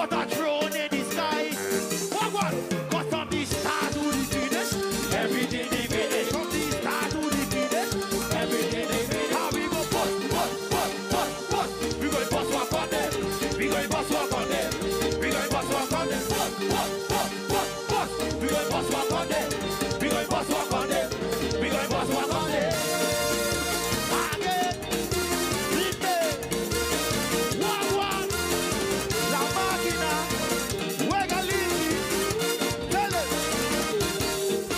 put a throne in the sky. What? Cause from the start to the finish, everything they finish. From the start to the finish, everything they finish. How we go bust. We go bust walk on them. We go bust walk on them. We go bust walk on them. Bust. We go bust walk on them. We go bust walk on them. We go bust walk on them. Again, Rite, one, La Máquina, Wegalini, tell it.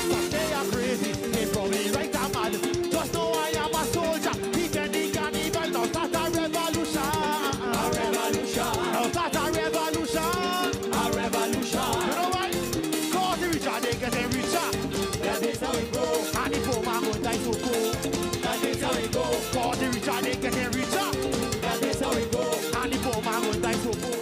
But they are crazy, they probably right and mad. Just know I am a soldier, defending cannibal. Now start a revolution. A revolution. Now start a revolution. A revolution. You know why? Cause the richer, they getting richer. That is how it goes. And the poor man won't die so cool. That is how it goes. Cause the richer, they getting richer. That is how it goes. And the poor man won't die so cool.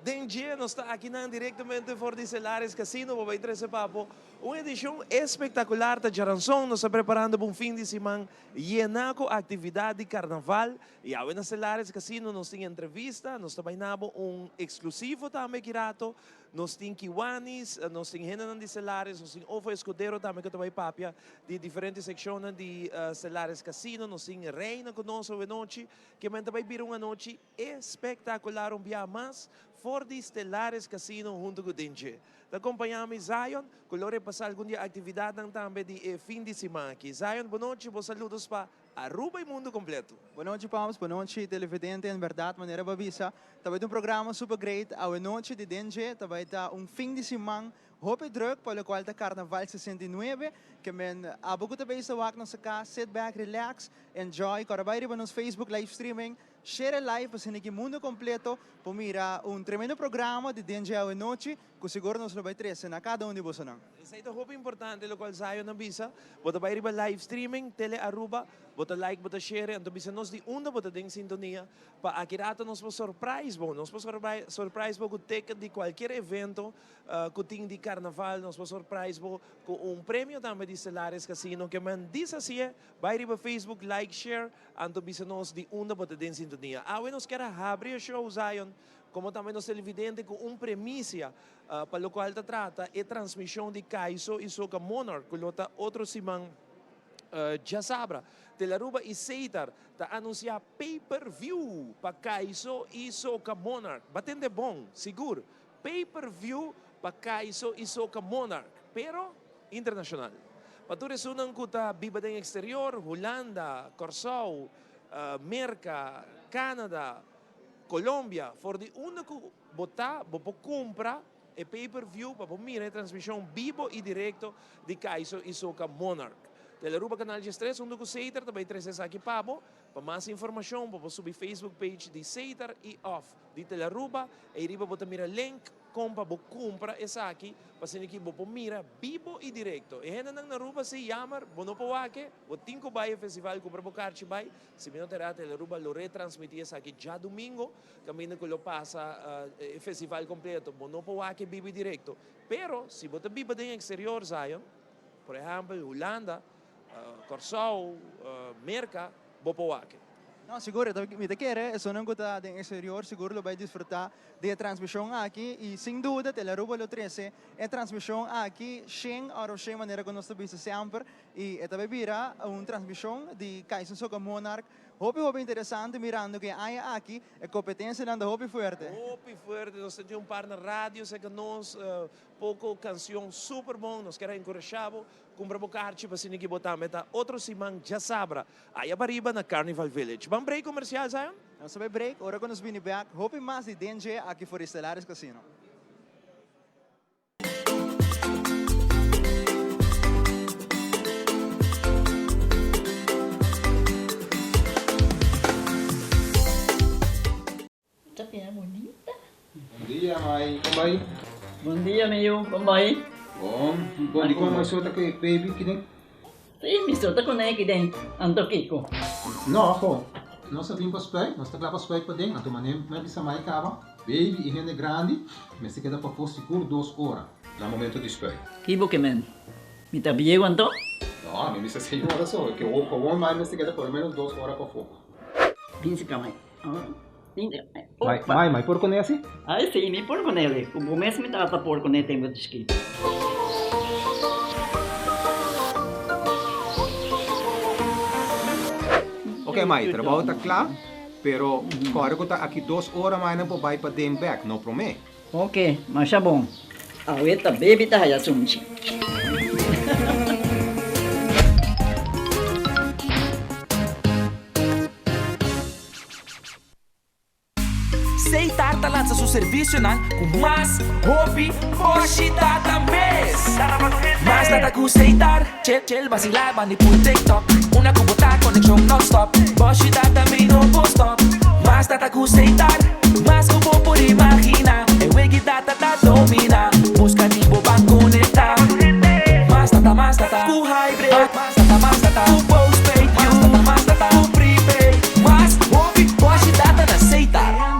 Bem dia, nós estamos aqui diretamente for de Celares Casino, para trazer papo. Uma edição espetacular da Jaranson, nós estamos preparando para um fim de semana llena com atividade de carnaval. E ao na Celares Casino, nós temos entrevista, nós trabalhamos exclusivo também kirato, nós temos kiwanis, nós temos gente de Celares, nós temos ovo escudeiro também que também papia de diferentes secções de Celares Casino, nós temos reina conosco a noite, que também vir uma noite espetacular, dia mais for de Celares Casino junto com o Dinge. Acompanhamos Zion, colore passar algum dia atividade também de fim de semana aqui. Zion, boa noite, bons saludos para Aruba e Mundo Completo. Boa noite, Pams. Boa noite, televidente. Em verdade, maneira babisa. Também um programa super great. A noite de Dinge, também fim de semana. Hoop druk, para o qual está Carnaval 69, que men a pouco também está aqui nossa casa, sit back, relax, enjoy. Agora vai para nos Facebook live streaming, share live para que mundo completo, para mirar tremendo programa de Dinge a noite, que seguro nos vai trazer na cada de vocês. Isso é muito importante, o qual Zion na bisa, bota vai para live streaming, tele Aruba, bota like, bota share, então bisa nos de bota em sintonia, para aqui rato nos por surprise, nos por surprise com ticket de qualquer evento, que tem de carnaval, nos por surprise com prêmio também de Celares Casino, que man diz assim, vai para Facebook, like, share, então bisa nos de bota em sintonia. Nos quer abrir o show Zion, como também nos televidente com premissa, para o qual trata é transmissão de Kaiso e Soca Monarch, que é outro semana já sabra. Telaruba e Seitar está anunciar pay-per-view para Kaiso e Soca Monarch. Batende bom, seguro. Pay-per-view para Kaiso e Soca Monarch, pero internacional. Para tu resunan ko ta biba ng exterior, Holanda, Corsau, Merca, Canada, Colombia, for di único botar, bopo compra e pay-per-view para mira a transmissão vivo e direto de Kaiso e Soca Monarch. Teleruba Canal G3, onde o Seitar também traz aqui para mais informação, para subir Facebook page de Seitar e Off de Teleruba, e riba bota mira link, compra essa aqui, para que bopo mira vivo e direto. E hena nang naruba se yamar, bono po wake, o tinko baie festival compra bocarchi bai, se mino terá Teleruba lo retransmitir essa aqui já domingo, caminho que lo passa festival completo, bono po wake vivo e direto. Pero, se bota vivo de exterior, Zion, por exemplo, Holanda, Corsau, Merca, Bopowake. Não, seguro, me te quer, isso não está em exterior, seguro lo vai desfrutar de transmissão aqui e sem dúvida, Teleruba lo 13, é transmissão aqui, sem ou sem maneira que nós estamos sempre e também virá uma transmissão de Kaizen Soca Monarch Hobby interessante mirando que há aqui a competência anda hobby forte. Hobby forte, nós temos par na rádio, sei que nós, pouco canção super bom, nós queremos encorajar, comprar bocarchi para se ninguém botar, meta outro simang já sabra, aí abariba na Carnival Village. Vamos break comercial, Zion? Nós vamos break, ora quando nós vamos back, hobby mais de DNG aqui for Estelares Casino. Tapia bonita. Bom dia, mãe. Como vai? Bom dia, meu. Como vai? Bom. Bom dia, como vai? Que baby que tem? Sim, me solta com aqui dentro. Ando Kiko. Não, pô. Nós sabemos para spray. Nós estamos lá para spray para dentro. Então, mané, mas bisa mai cava. Baby e rende grande. Mas se queda para for seguro 2 horas. No momento de spray. Kibo que men. Me tapia quanto? Não, me bisa 6 horas só. Que o bom mais se queda pelo menos 2 horas para fogo. Pince kamay. Mãe, por conhece? Ay, sí, me por con él. Como mes me trata por con él tengo escrito. Ok, mãe, trabalho está claro. Pero, agora que está aqui 2 horas mais não pode ir para dentro back. Não promete. Ok, mas tá bom. Aweta baby tá ya sumchi. Seitar lança seu serviço na com mais hobby hoje data mês. Mas data com Seitar, chel vacilar bani por TikTok. Una cubota conexão non-stop. Hoje data me no post stop. Mas data com Seitar, mas como por imaginar. E wegi data tá domina. Busca tipo para conectar. Mas data com hybrid. Mas data com postpaid. Mas data com prepaid. Mas hobby hoje data na Seitar.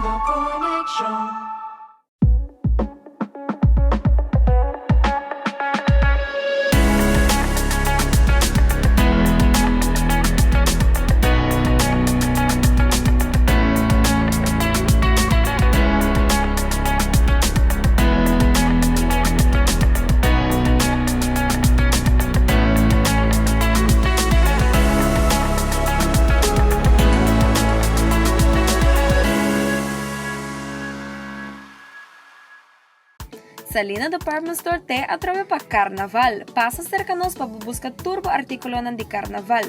Salina Department Store te atreve para Carnaval. Passa cerca nós para buscar turbo artículo de Carnaval.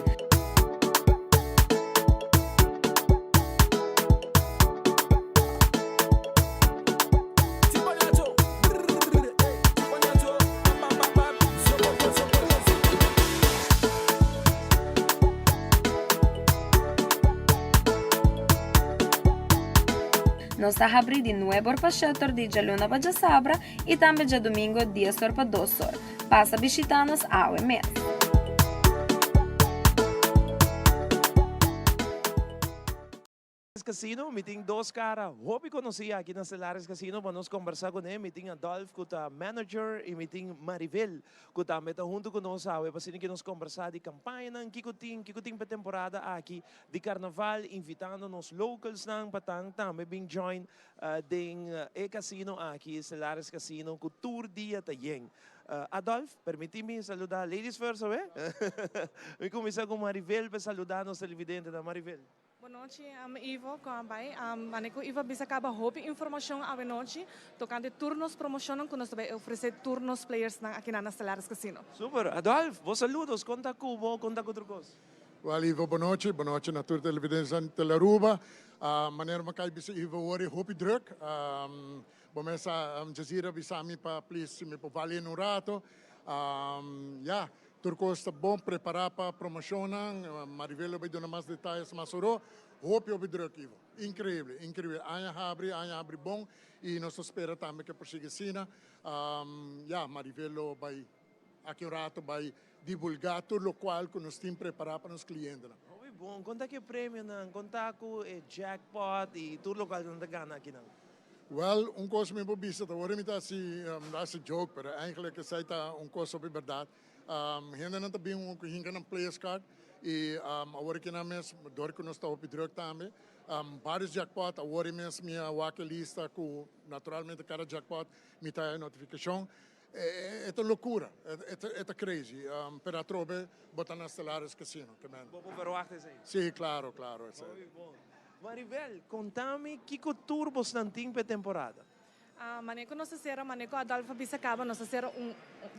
Nós está abrindo de 9 horas para 7 horas, dia luna para dia sabra e também dia domingo, 10 horas para 2 horas. Passa visitar-nos ao mês. Casino, meeting 2 caras. Hobby conhecia aqui na Estelares Casino para nós conversar com ele. Meeting Adolf, que é manager, e meeting Maribel, que também está junto conosco. Para que nós conversar de campanha, que tem para temporada aqui de Carnaval, invitando nos locals para também bem join de casino aqui, Estelares Casino, que tour dia também. Adolf, permite-me saludar ladies first, ok? Eu começar com Maribel para saludar nos televidentes da Maribel. Boa noite, Ivo, também. Maneko Ivo bisa acaba hobby informação à noite, tocando turnos promocionam que nós também oferecer turnos players na aqui na Stellaris Casino. Super, Adolf, vos saludos, conta com outro coisa. Well, Ivo, boa noite na tua televidência de Telaruba. Maneira que bisa Ivo ori hobby druk. Bom, essa Jazeera bisa mi pa please me pa valer no rato. Yeah. Turco está bom preparar para promocionar, Marivelo vai dar mais detalhes, mas oro, hope eu Ivo. Incrível, incrível. Anha abre bom e nós espera também que prossiga assim. Marivelo vai aqui um rato vai divulgar tudo o qual que nós temos preparado para os clientes. Oi, bom, conta que prêmio não, conta com jackpot e tudo o qual não ganha aqui não. Well, coisa me bobista, agora me dá esse joke, mas eigenlijk is het coisa op verdade. Ainda não está bem hinga ng players card e agora que na mes door que nós está op druk também. Vários jackpot, agora mes minha wake lista com naturalmente cada jackpot me tá notificação È una loucura, è crazy. Per a trove, botar na Stellaris Casino. Bobo verwachten ze. Sì, claro. Muy bom. Maribel, contame que turbo stanting per temporada. Maneco nossa será, maneco Adolfo Bissacaba, nossa será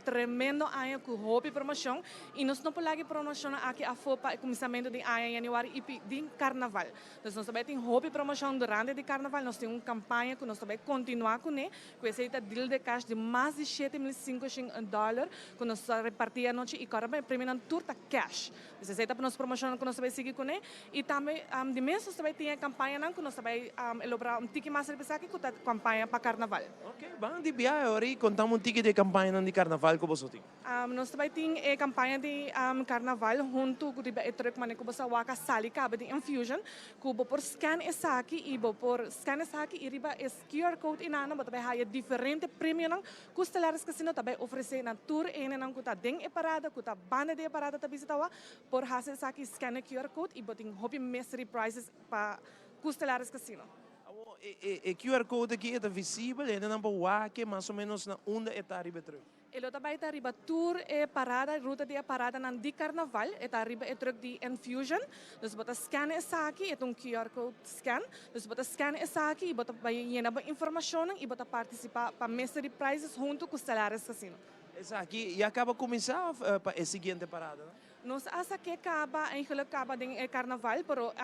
tremendo ano com roupa e promoção e nós não podemos promocionar aqui a FOPA e começamento de ano januari e de carnaval. Então nós também tem roupa e promoção durante o carnaval, nós temos uma campanha que nós também continuar com ele, com esse deal de cash de mais de $7,500 que nós repartir a noite e agora primeiro turta cash. Esse é para nós promocionar que nós também seguir com ele e também de mês nós também tem a campanha que nós também elaborar tique mais aqui com a campanha para carnaval. Ok, bang di biaya ori contamos ticket de campanha de carnaval que você tem. Nós também tem a campanha de carnaval junto com o truck maneco basta waka sali cabe de infusion que por scan essa aqui e por scan essa aqui e riba es QR code inana mas também há diferente prêmio não custelares casino também oferecer na tour ene não kuta ding e parada kuta banda de parada também se tawa por hase essa aqui scan QR code e boting hobby mystery prizes para custelares casino. O QR code aqui é visível, ele não pode mais ou menos na onde está arriba truck. Ele também está arriba tour e parada, ruta de parada na de carnaval, está arriba e truck de infusion. Dus bota scan essa aqui, é QR code scan. Dus bota scan essa aqui e bota llenar informação e bota participar para mystery prizes junto com os Stellaris Casino. Essa aqui e acaba de começar para a seguinte parada, não? Nós asa que acaba de carnaval, pero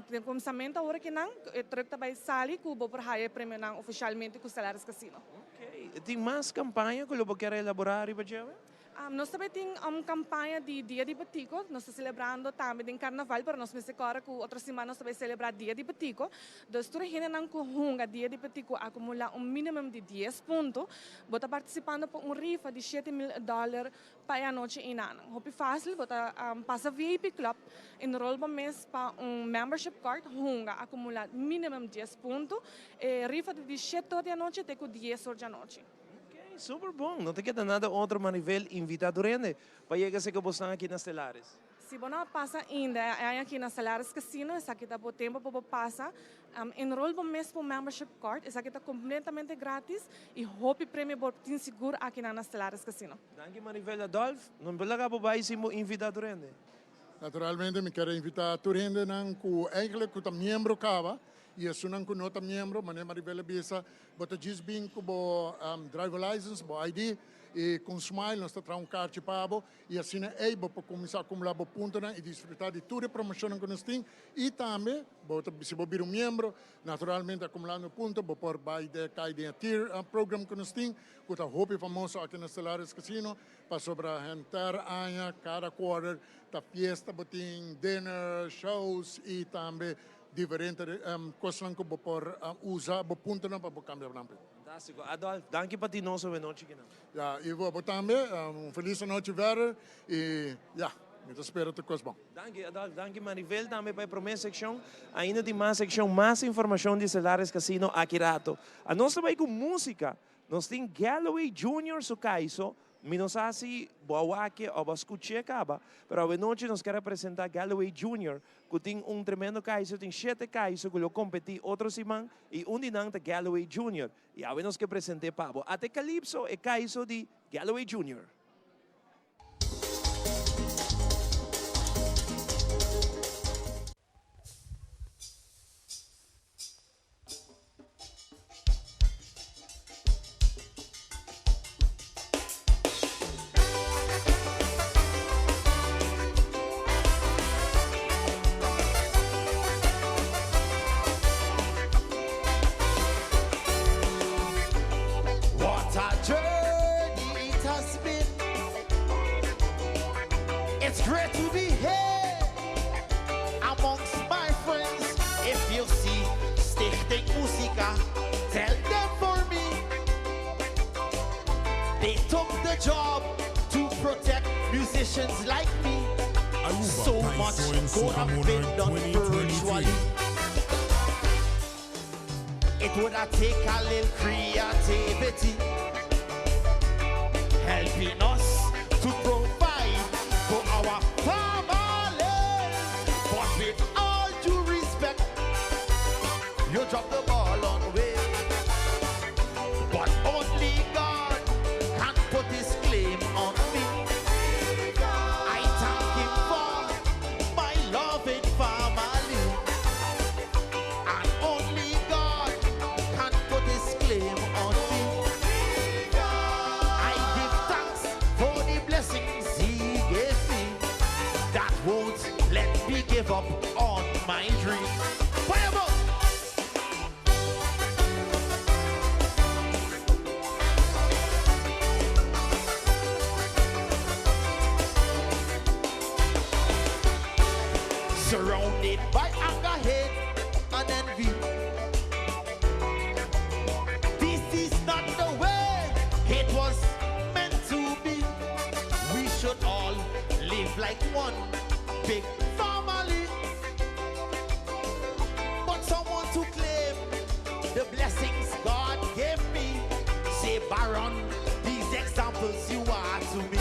de começamento agora que não, o truck também sali cubo por higher prêmio não oficialmente com os Stellaris Casino. Ok, tem mais campanha que você quer elaborar para você? Nós também temos uma campanha de Dia de Batico, nós estamos celebrando também em Carnaval, mas nós estamos agora com outra semana nós também celebrar Dia de Batico. Então, se você não conhece Dia de Batico, acumular mínimo de 10 pontos, você está participando por rifa de $7,000 para a noite em ano. É fácil, você passa VIP Club, enrola para mês para membership card, acumular mínimo 10 pontos, rifa de 7 horas da noite até 10 horas da noite. Super bom, não tem que dar nada outro Maribel invitado rende para chegar se que você está aqui nas Stellaris. Se você não passa ainda aqui nas Stellaris Casino, essa aqui está por tempo para passar, enrola para mês para membership card, essa aqui está completamente grátis e hope prêmio por ter seguro aqui nas Stellaris Casino. Danke Maribel Adolf, não precisa para baixo invitado rende. Naturalmente, me quero invitar a Turinde que eigenlijk que membro cava e a sunan que nota membro, mas Maribel bisa, bota diz bem que bo driver license, bo ID e com smile nós traz carte pabo e assim é able para começar a acumular bo ponto e desfrutar de toda a promoção que nós tem e também bota se bo vir membro, naturalmente acumulando ponto bo por by de cai de tier program que nós tem, que tá hope famoso aqui na Stellaris Casino para sobre a entire ano cada quarter tá fiesta, botin dinner, shows e também diferente coisas que vou por usar, vou ponto não para cambiar não. Fantástico, Adolf, danke para ti nosso noite que não. Ja, e vou também feliz noite ver e ja, eu espero que coisa bom. Danke Adolf, danke Maribel também para a primeira secção, ainda tem mais secção, mais informação de Stellaris Casino aqui rato. A nossa vai com música, nós tem Galloway Junior so kaiso. Não sei se boawake ou escutei acaba, mas hoje noite nós queremos apresentar Galloway Junior, que tem tremendo caiso, tem 7 caisos que ele compete outro semana e dinang de Galloway Junior. E hoje nós queremos apresentar Pablo. Até Calypso é caiso de Galloway Junior. It's great to be here amongst my friends. If you see Stichting Musica, tell them for me. They took the job to protect musicians like me. So much could have been done virtually. It would have taken a little creativity, helping us to provide for our family. But with all due respect, you drop the ball on way. But only God can give up on my dream. Fireball! Surrounded by anger, hate, and envy. This is not the way it was meant to be. We should all live like one big family. But someone to claim the blessings God gave me. Say, Baron, these examples you are to me.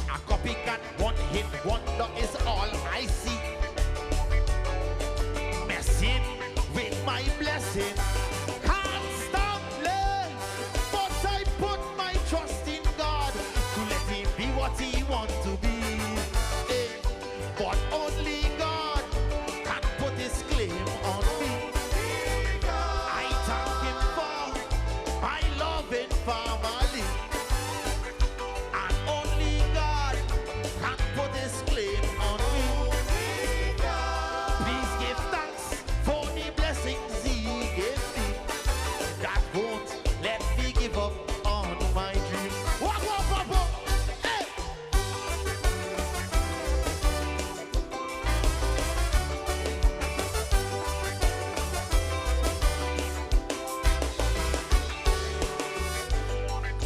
A copycat, one hit wonder is all I see. Messing with my blessing. Can't stop playing. But I put my trust in God to let him be what he wants to be. Eh, but only God can put his claim on me. I thank him for my loving family. And only God can put his claim on me. Please give thanks for the blessings he gave me. That won't let me give up on my dream. Walk, walk, walk, walk. Hey!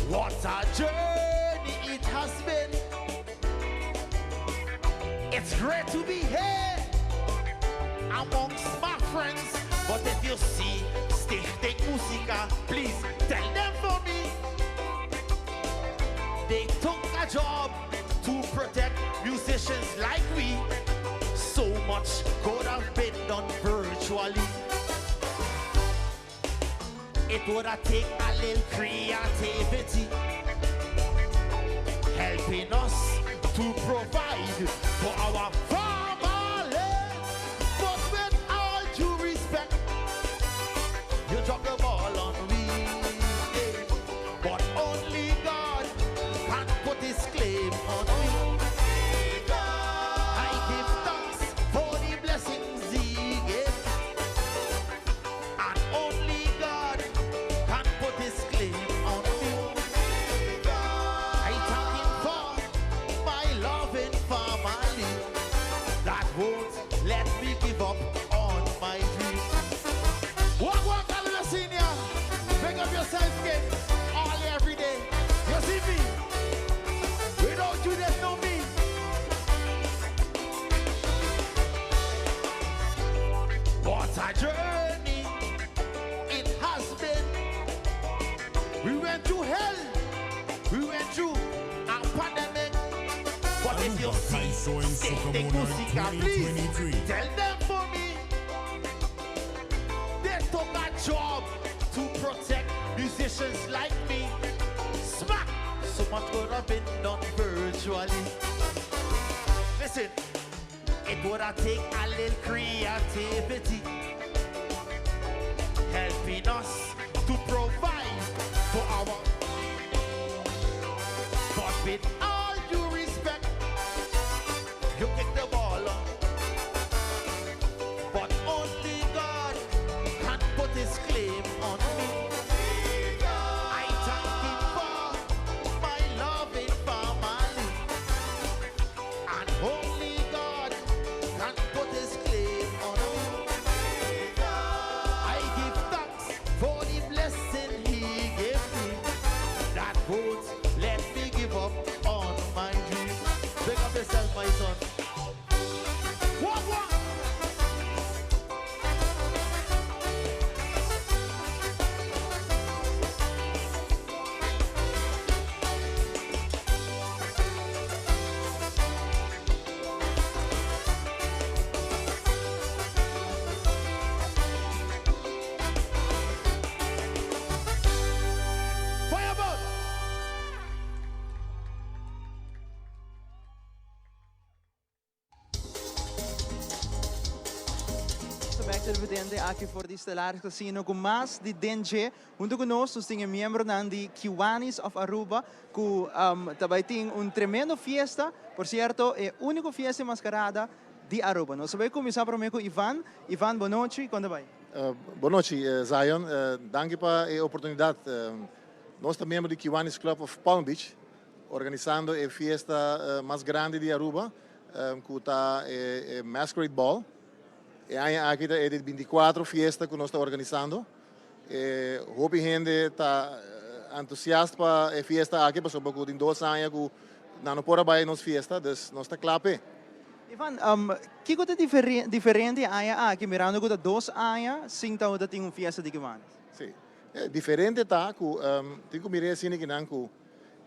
What a journey it has been. It's great to be here amongst my friends. But if you see Stichting Musica, please tell them for me. They took a job to protect musicians like we. So much could have been done virtually. It would have taken a little creativity, helping us to provide for our family. But with all due respect, you drop the ball on me. But only God can put his claim on me. I give thanks for the blessings he gave me. And only God can put his claim on me. I thank him for my loving family that won't let me give up on my dream. Walk, walk, Hallelujah, senior. Pick up yourself again, all every day. You see me? Without you, there's no me. What a journey it has been. We went through hell. We went through a pandemic. But if you see Stichting Musica, please tell them for me. They took a job to protect musicians like me. Smack! So much could have been done virtually. Listen, it would have taken a little creativity, helping us to provide for our. But with all due respect, you kick the ball on. But only God can put his claim on me. I thank him for my loving family. And only God can put his claim on me. I give thanks for the blessing televidente aqui for the Stellaris Casino com mais de DNG. Junto conosco, nós temos membro de Kiwanis of Aruba, que também tem tremendo fiesta. Por certo, é a única fiesta mascarada de Aruba. Nós vamos começar primeiro com Ivan. Ivan, boa noite. Quando vai? Boa noite, Zion. Dank pela oportunidade. Nós também membro do Kiwanis Club of Palm Beach, organizando a fiesta mais grande de Aruba, que está a Masquerade Ball. E aqui é de 24 fiesta que nós estamos organizando. Hope gente está entusiasta para a fiesta aqui, porque pouco em 2 anos que não pode ir nas fiestas, então nós estamos claros. Ivan, que coisa diferente há aqui, mirando que 2 anos, sem estar tem uma fiesta de Kiwanis? Sim, é diferente tá, que tem que mirar assim que não que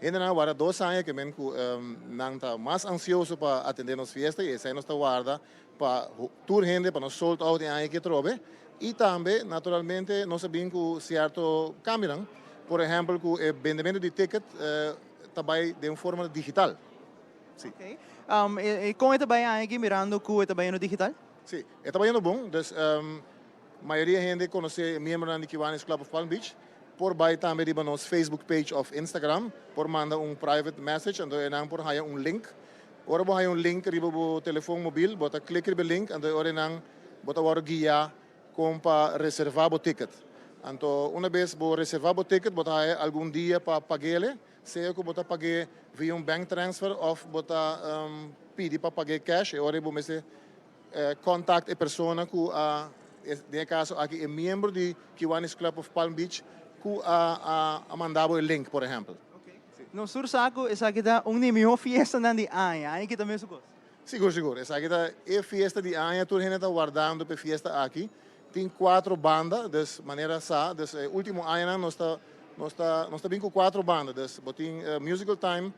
ainda não há 2 anos que não está mais ansioso para atender as fiestas e essa é nossa guarda para tour gente para nós sold out em que trobe e também naturalmente nós sabemos que certo cambiam, por exemplo, que o vendimento de ticket também de uma forma digital. Sim. Okay. E como é também aqui mirando que é também no digital? Sim, é também no bom, então a maioria da gente conhece membros do Kiwanis Club of Palm Beach. Por bij também de nosso Facebook page of Instagram, por mandar private message, então é por haya link. Ora bo haya link riba bo telefone mobil, bota clique riba link, então ora nang bota waro guia com para reservar o ticket. Então uma vez bo reservar o ticket, bota haya algum dia para pagar, seja que bota pagar via bank transfer ou bota pedir para pagar cash, e ora bo mese contact a pessoa que nesse caso aqui é membro de Kiwanis Club of Palm Beach que mandava o link, por exemplo. No sur saco, essa aqui dá melhor fiesta de ano, aí que também se gosta. Seguro. Essa aqui é fiesta de ano, toda a gente está guardando para fiesta aqui. Tem 4 bandas, de maneira sá, último ano nós está bem com 4 bandas, tem Musical Time,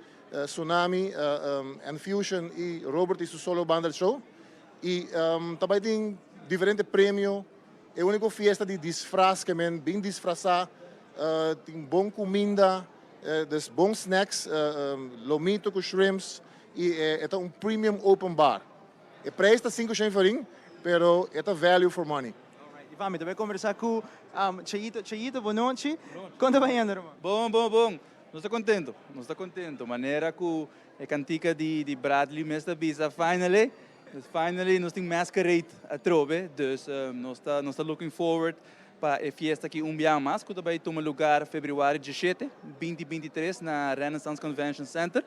Tsunami, Infusion e Robert e sua solo banda show. E também tem diferentes prêmios, é a única fiesta de disfraz, que é bem disfrazada. Tem boa comida, bons snacks, lomito com shrimps e é premium open bar. O preço está 5 farinha, mas é value for money. Ivan, também conversar com Cheito, boa noite. Quanto vai indo, irmão? Bom. Nós estamos contentos. Maneira que a cantica de Bradley mesmo visa finally nós temos masquerade a trove, então nós estamos looking forward para a fiesta que dia mais, que vai tomar lugar em fevereiro 17, 2023, na Renaissance Convention Center.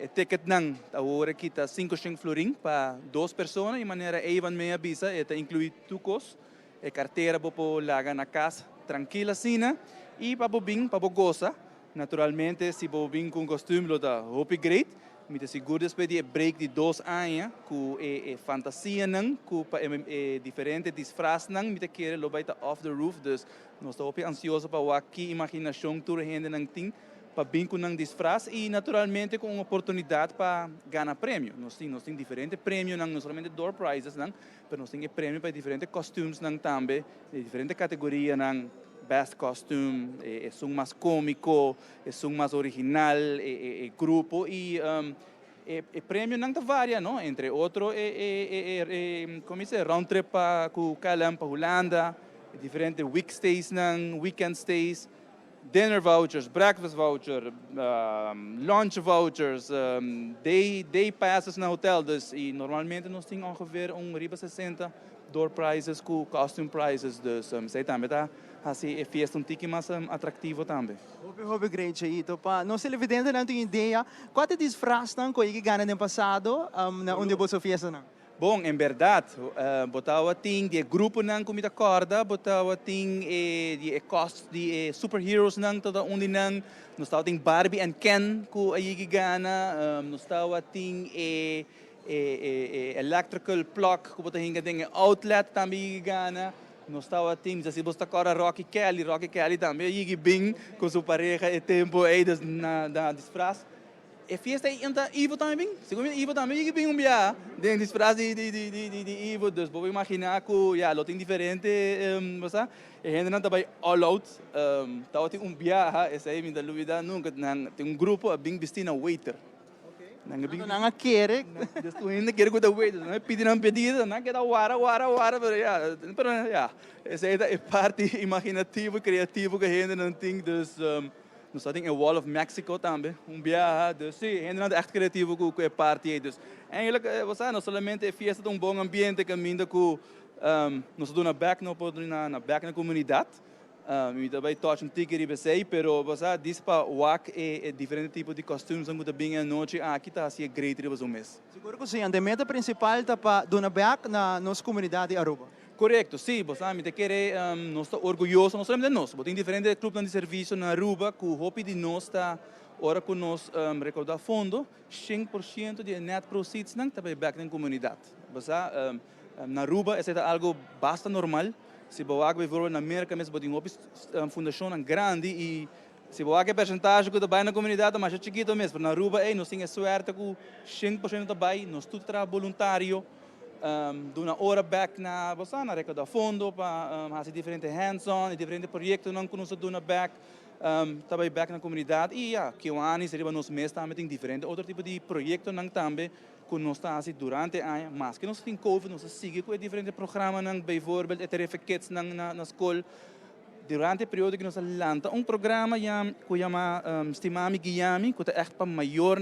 O ticket não, agora que está 5 florin para 2 pessoas, de maneira Evan me avisa, está incluído tucos, a carteira para lagar na casa, tranquila sina, e para gozar. Naturalmente, se vir com costume, está hope great. Me te seguro después de break de 2 anos, que fantasia não, que diferente disfraz não, me te querer lo baita off the roof, dus nós estamos ansiosos para aqui imaginação toda a gente não tem para vir com um disfraz e naturalmente com uma oportunidade para ganhar prêmio. Nós temos diferentes prêmios, não somente door prizes, não, mas nós temos prêmio para diferentes costumes não também, de diferentes categorias não. Best costume, es un más cómico, es un más original grupo y el premio no varia, ¿no? Entre otros, como dice, round trip para Calam, para Holanda, diferentes week stays, weekend stays, dinner vouchers, breakfast voucher, lunch vouchers, day passes na hotel, dus y normalmente nós temos ongeveer riba 60 door prizes, costume prizes, dus sei também tá assim é fiesta tique mais atrativo também. Hope great Cheito. Não se evidente não tem ideia qual é disfraz não que ganha no passado na onde você fiesta não. Bom, em verdade, botava tem de grupo não comida corda, botava tem de superheroes não toda onde não, nós estava tem Barbie and Ken que aí gana, nós estava tem electrical plug que botava tem outlet também gana. Nós estávamos teams, assim, você agora Rocky Kelly também, aí bem com sua pareja e tempo aí na disfraz. E fiesta aí anda Ivo também, segundo Ivo também, aí bem dia, de disfraz de Ivo, então vou imaginar que já lo tem diferente, você, e gente não também all out, tava tem dia, esse aí me dá dúvida nunca, tem grupo bem vestido waiter. Nanga kere. Dus toen een keer goed away, dus dan pedido, dan get wara, pero ja, is dat een party imaginativo, creativo gehende een ding, dus nós staat in Wall of Mexico também, dus sim, ainda echt creativo com a party, dus eigenlijk você não somente fiesta de bom ambiente, caminho com nós damos back na back na comunidade. E também touch ticket e bem, pero você diz para wak diferente tipo de costumes que muito bem à noite aqui está assim great ribas mês. Seguro que sim, a meta principal está para donar back na nossa comunidade Aruba. Correto, sim, você me quer nós está orgulhoso, não somente de nós, mas tem diferentes clubes de serviço na Aruba que o hobby de nós está ora que nós recaudar fundo, 5% de net proceeds não também back na comunidade. Você na Aruba é algo bastante normal. Se você bijvoorbeeld na América, mesmo tem uma fundação grande e se você quer percentagem que está na comunidade, mas é chiquito mesmo. Na Aruba, nós temos sorte que 5% está bem, nós tudo trabalho voluntário, dou uma hora back na arrecadar fundo para fazer diferentes hands-on, diferentes projetos que nós damos back, também back na comunidade e que o ano seria nos meses também tem diferentes outro tipo de projetos também que nós estamos durante o ano, mas que nós temos COVID, nós seguimos com diferentes programas, bijvoorbeeld ETF Kids na escola. Durante o período que nós lançamos programa que chama Estimami Guiami, que é echt para maior,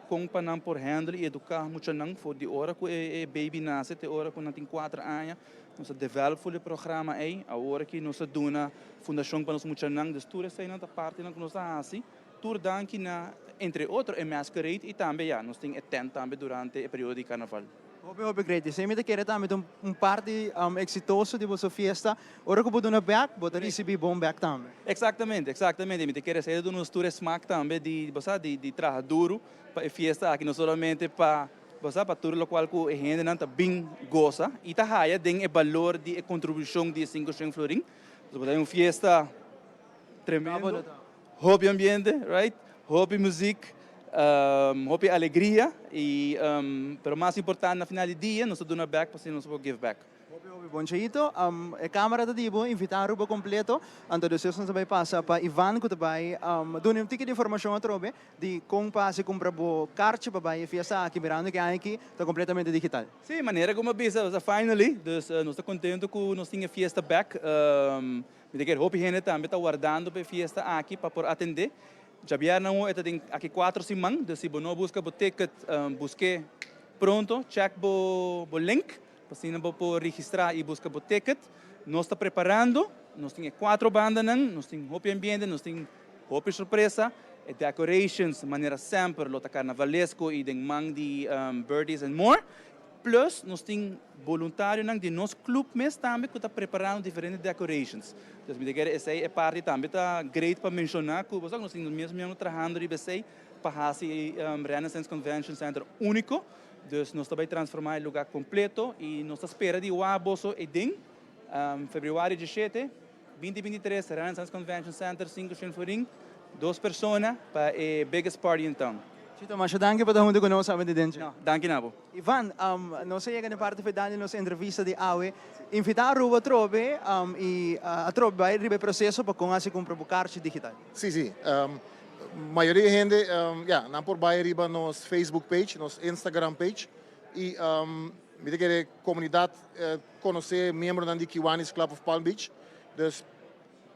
com para por handle e educar muito for de hora que o baby nasce, de hora que nós tem 4 anos, nós desenvolvemos o programa aí, a hora que nós damos a fundação para nós muito dus tudo essa é parte que nós fazemos. Tour danke na, entre outros, é masquerade e também, nós temos tent também durante o período de carnaval. Hobby great. Você me quer também party exitoso de vossa festa. Ora que você back, você receber bom back também. Exatamente. Me quer sair de um tour smack também de trabalho duro para a festa aqui não somente para tudo o qual a gente não bem gosta e tá aí tem o valor de contribuição de 500 florim. Então é uma festa tremenda. Hobby ambiente, right? Hobby música, hobby alegria e pero mais importante na final do dia nós damos back para nós give back. Hobby bom jeito. A câmara da Dibo invitar o completo. Então vocês não vai passar para Ivan que vai dar um ticket de informação a trobe de como passa comprar bo carte para vai fiesta aqui mirando que aqui está completamente digital. Sim, maneira como bisa, finally, dus nós está contente com nós tinha fiesta back. Me quer hobby gente também está guardando para fiesta aqui para por atender. Já vieram aqui 4 semanas, se você busca o ticket, busque pronto, check o link, para se não por registrar e busca o ticket. Nós está preparando, nós temos 4 bandas, nós temos hobby ambiente, nós temos hobby surpresa, decorations, maneira sempre, lota carnavalesco e tem mang de birdies and more. Plus, nós temos voluntários de nosso clube mesmo também que está preparando diferentes decorations. Então, me dizer, essa é parte também está great para mencionar que nós temos mesmo trabalhando e bem para fazer Renaissance Convention Center único. Então, nós também transformar em lugar completo e nós espera de Waboso e Ding, fevereiro 17, 2023, Renaissance Convention Center, 5 Shinfuring, 2 pessoas para a biggest party in town. Chito, mas danke para onde conosco sabe de dentro. No, danke nabo. Ivan, não sei que na parte foi dando nossa entrevista de Aue, invitar a Ruba Trobe e a Trobe vai ribe processo para com assim comprar o carte digital. Sim. Maioria gente, não por vai riba nos Facebook page, nos Instagram page e me quer comunidade conhecer membro da Kiwanis Club of Palm Beach. Dus,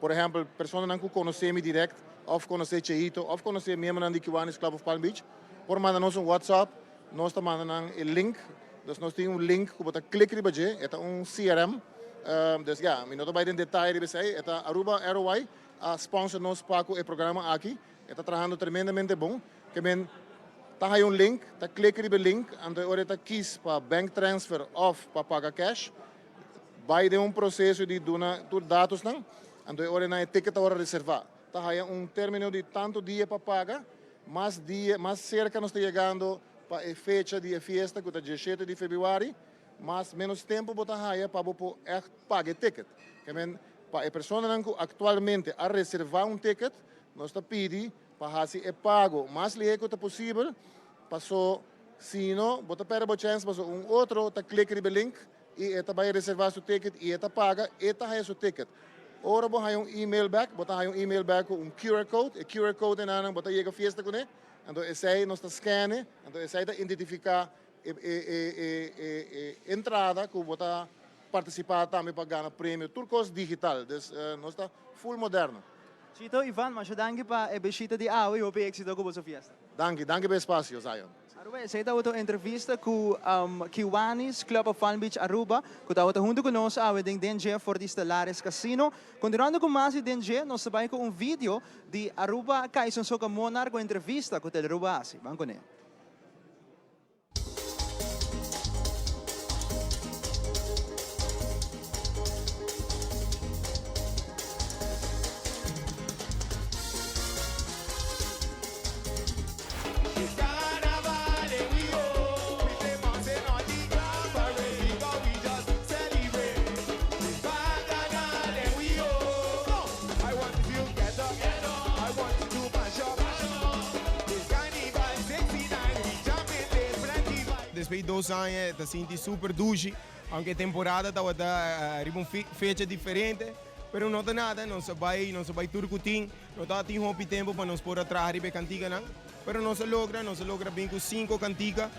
por exemplo, pessoas não conhecem me direto, of conhecer Cheito, of conhecer membro da Kiwanis Club of Palm Beach, por mandar nos WhatsApp, nós estamos mandando um link, dus nós temos link que você clica riba je, é CRM, dus me não vai em detalhe riba sei, é Aruba ROI, a sponsor nos para o programa aqui, está trabalhando tremendamente bom, que men tá aí link, tá clica riba link, ando ora tá quis para bank transfer of para pagar cash, vai de processo de dona dados não, ando ora na etiqueta hora reservar. Tá aí término de tanto dia para pagar, mais cerca nós está chegando para a fecha de festa, que é 17 de fevereiro, mas menos tempo para aí para pagar o ticket. Para a pessoa que atualmente a reservar ticket, nós está pedindo para fazer o pago mais rápido possível, passou, se não, você perde a chance, passou outro, tá clica no link e vai reservar seu ticket e paga e aí seu ticket. Ora você tem email back, você tem email back com QR code é nana, você chega a festa com ele, então esse nós está scanner, então esse está identificar entrada que bota participar também para ganhar prêmio turcos digital, então nós está full moderno. Chito, Ivan, mas danke pa e besita di awi, hope éxito com a fiesta. Danke pelo espaço, Zion. Aruba, essa é outra entrevista com Kiwanis Club of Palm Beach Aruba, que está junto conosco a DNG for the Stellaris Casino. Continuando com mais DNG, nós sabemos com vídeo de Aruba, que é um Monarch com entrevista com o Aruba. Vamos com ele. Después de 2 años, te sientes súper dulce, aunque temporada estaba arriba fecha diferente, pero no da nada, no se va turcutín, no está tiempo tiempo para nos poder trabajar y cantiga, ¿no? Pero no se logra bien con 5 cantigas.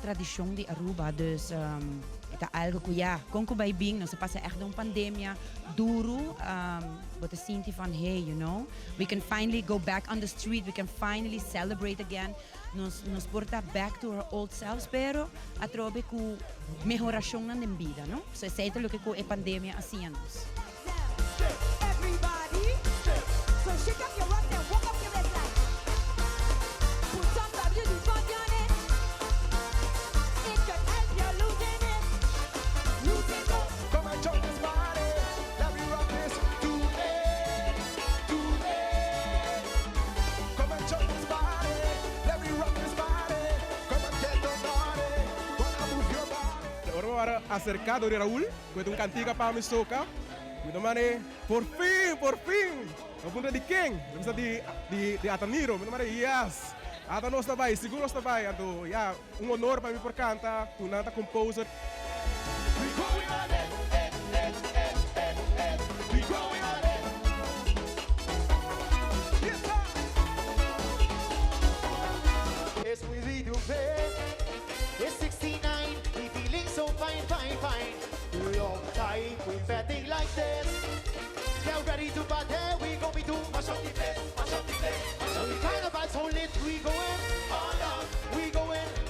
Tradition di Aruba, dus ita algo kuya, kung kubay bing, no, sa pasa echt een pandemia, duro, but the sinti van, hey, you know, we can finally go back on the street, we can finally celebrate again, nos porta back to our old selves, pero atrobe ku mejoración na ng vida, no? So, ito lo que ku e pandemia hacíamos. Everybody, so shake up your rock and walk up your red line. Put some W on your neck. Ahora acercado de Raúl, con un cantiga para mi soca, mi mane, por fin, no punto de king, no está de Ataniro, mi mane, yes, Ata no está vai, seguro está vai, ado, ya, honor para mim por cantar, com nada composer. It's easy to play. It's 69, we feeling so fine. Long time we betting like this. Get ready to party, we gon' be doing mash up the place. We carnival's only we going all out,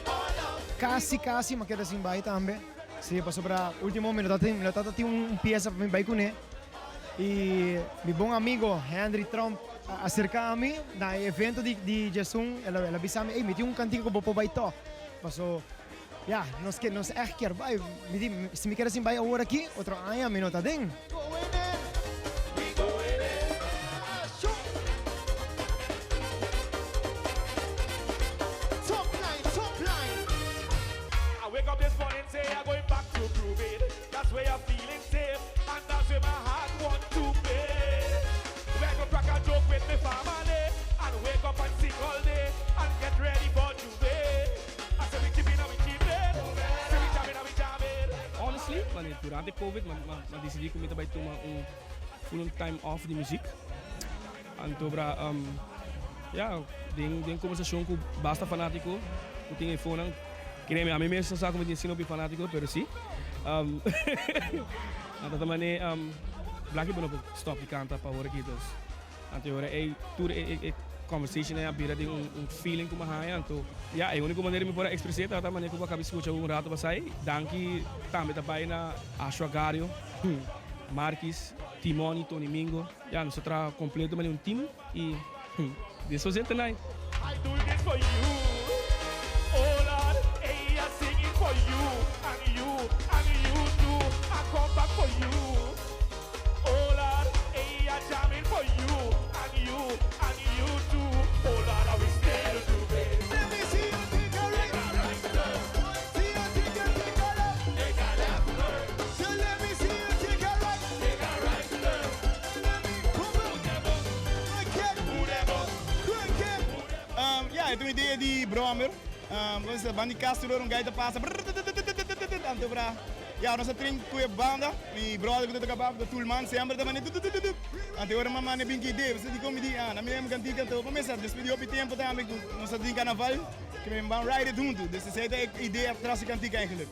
all out. Casi, ma queda sin baile também. Sì, passò per l'ultimo minuto, mi ho dato un pieza per mi con e mi buon amico Henry Trump acercami dal evento di Jason e la bisami e mi ti un cantico popo baito. Passò ja, nos echt keer bij. Se me quer assim bij agora aqui, outro ano me nota ding. I wake up this morning say I'm going back to prove it. That's where I'm feeling safe and that's where my heart wants to be. Wake up, crack a joke with me family and wake up and sing all day and get ready for Juve. I say we keep it and we keep it. Say we jam it and we jam it. Honestly, durante COVID, ma decidi comigo também tomar full time off de muziek. Então, tem conversação com basta fanático, com o telefone. Créeme, a mí me está como ensino de fanático, pero sí. Nada também Blackie bueno stop de cantar para agora aqui, então agora tudo conversation é abrir de feeling como há, então a única maneira de me poder expressar é a maneira que eu acabo de escutar rato para sair. Danke também também na Ashwagario, Marquis, Timoni, Tony Mingo, nós trabalhamos completamente time e this was it tonight. I do this for you. Oh Lord, hey, I'm singing for you and you too. I come back for you. Oh Lord, hey, I'm jamming for you and you too. Oh Lord, I will stay to do it. Let me see you think you're right. See you think you're uma ideia de Bromer. Vamos dizer, banda de Castro, um gaita passa. Tanto para. Ja, nós temos uma banda, e brother que está acabando, o Tulman sempre também. Até agora uma mana bem que ideia, você tem como dizer, na minha cantiga então, começa a despedir o tempo também, nós temos carnaval, que vem bom ride junto, dessa essa é a ideia atrás da cantiga eigenlijk.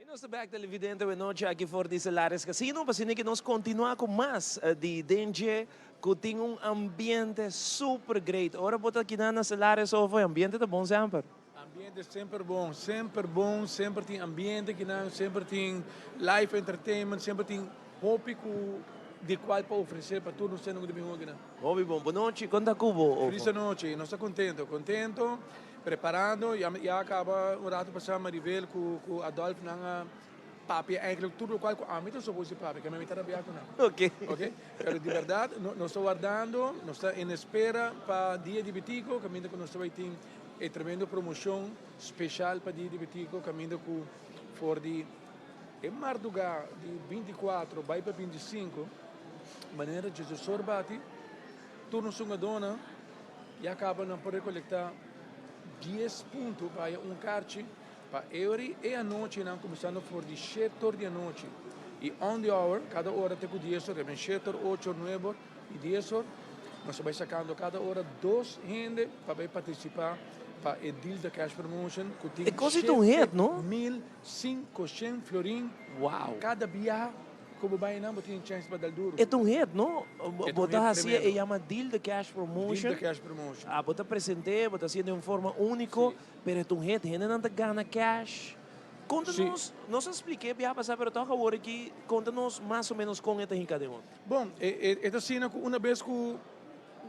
Nós back televidente hoje noite aqui fora de Celares Casino, para que nós continuar com mais de DNG, que tem ambiente super great. Ora, bota aqui na Celares ou foi ambiente tá bom sempre? Ambiente sempre bom, sempre tem ambiente que não, sempre tem live entertainment, sempre tem hobby de qual para oferecer para todos os que de bem aqui. Hobby bom, boa noite, conta cubo. Feliz noite, nós estamos contento, preparando, já acaba um rato passar Maribel com Adolfo na papi, eigenlijk tudo o qual a mim não sou você papi, que a mim está trabalhando não. Ok. Ok? Pero de verdade, nós estamos guardando, nós estamos em espera para dia de Bitico, que a mim nós vai ter uma tremenda promoção especial para dia de Bitico, que a mim for de em Marduga de 24 vai para 25, maneira de Jesus sorbati, turno sunga dona e acaba não poder coletar 10 pontos para um carte para euri e a noite não começando por de 7 da noite e on the hour cada hora tem com 10 horas, bem 7, 8, 9 e 10 horas nós vai sacando cada hora 2 gente para participar para o deal da cash promotion que tem é coisa tão reto, não? 1.500 florim. Uau! Cada viagem como vai não tem chance para dar duro. É tão reto, não? Botar assim e chama deal da cash promotion. Deal da cash promotion. Ah, botar presente, botar assim de uma forma única, pero é tão reto, gente não ganha cash. Conta-nos, nós expliquei bem passar, pero toca agora aqui, conta-nos mais ou menos com esta rica de onde. Bom, esta cena uma vez que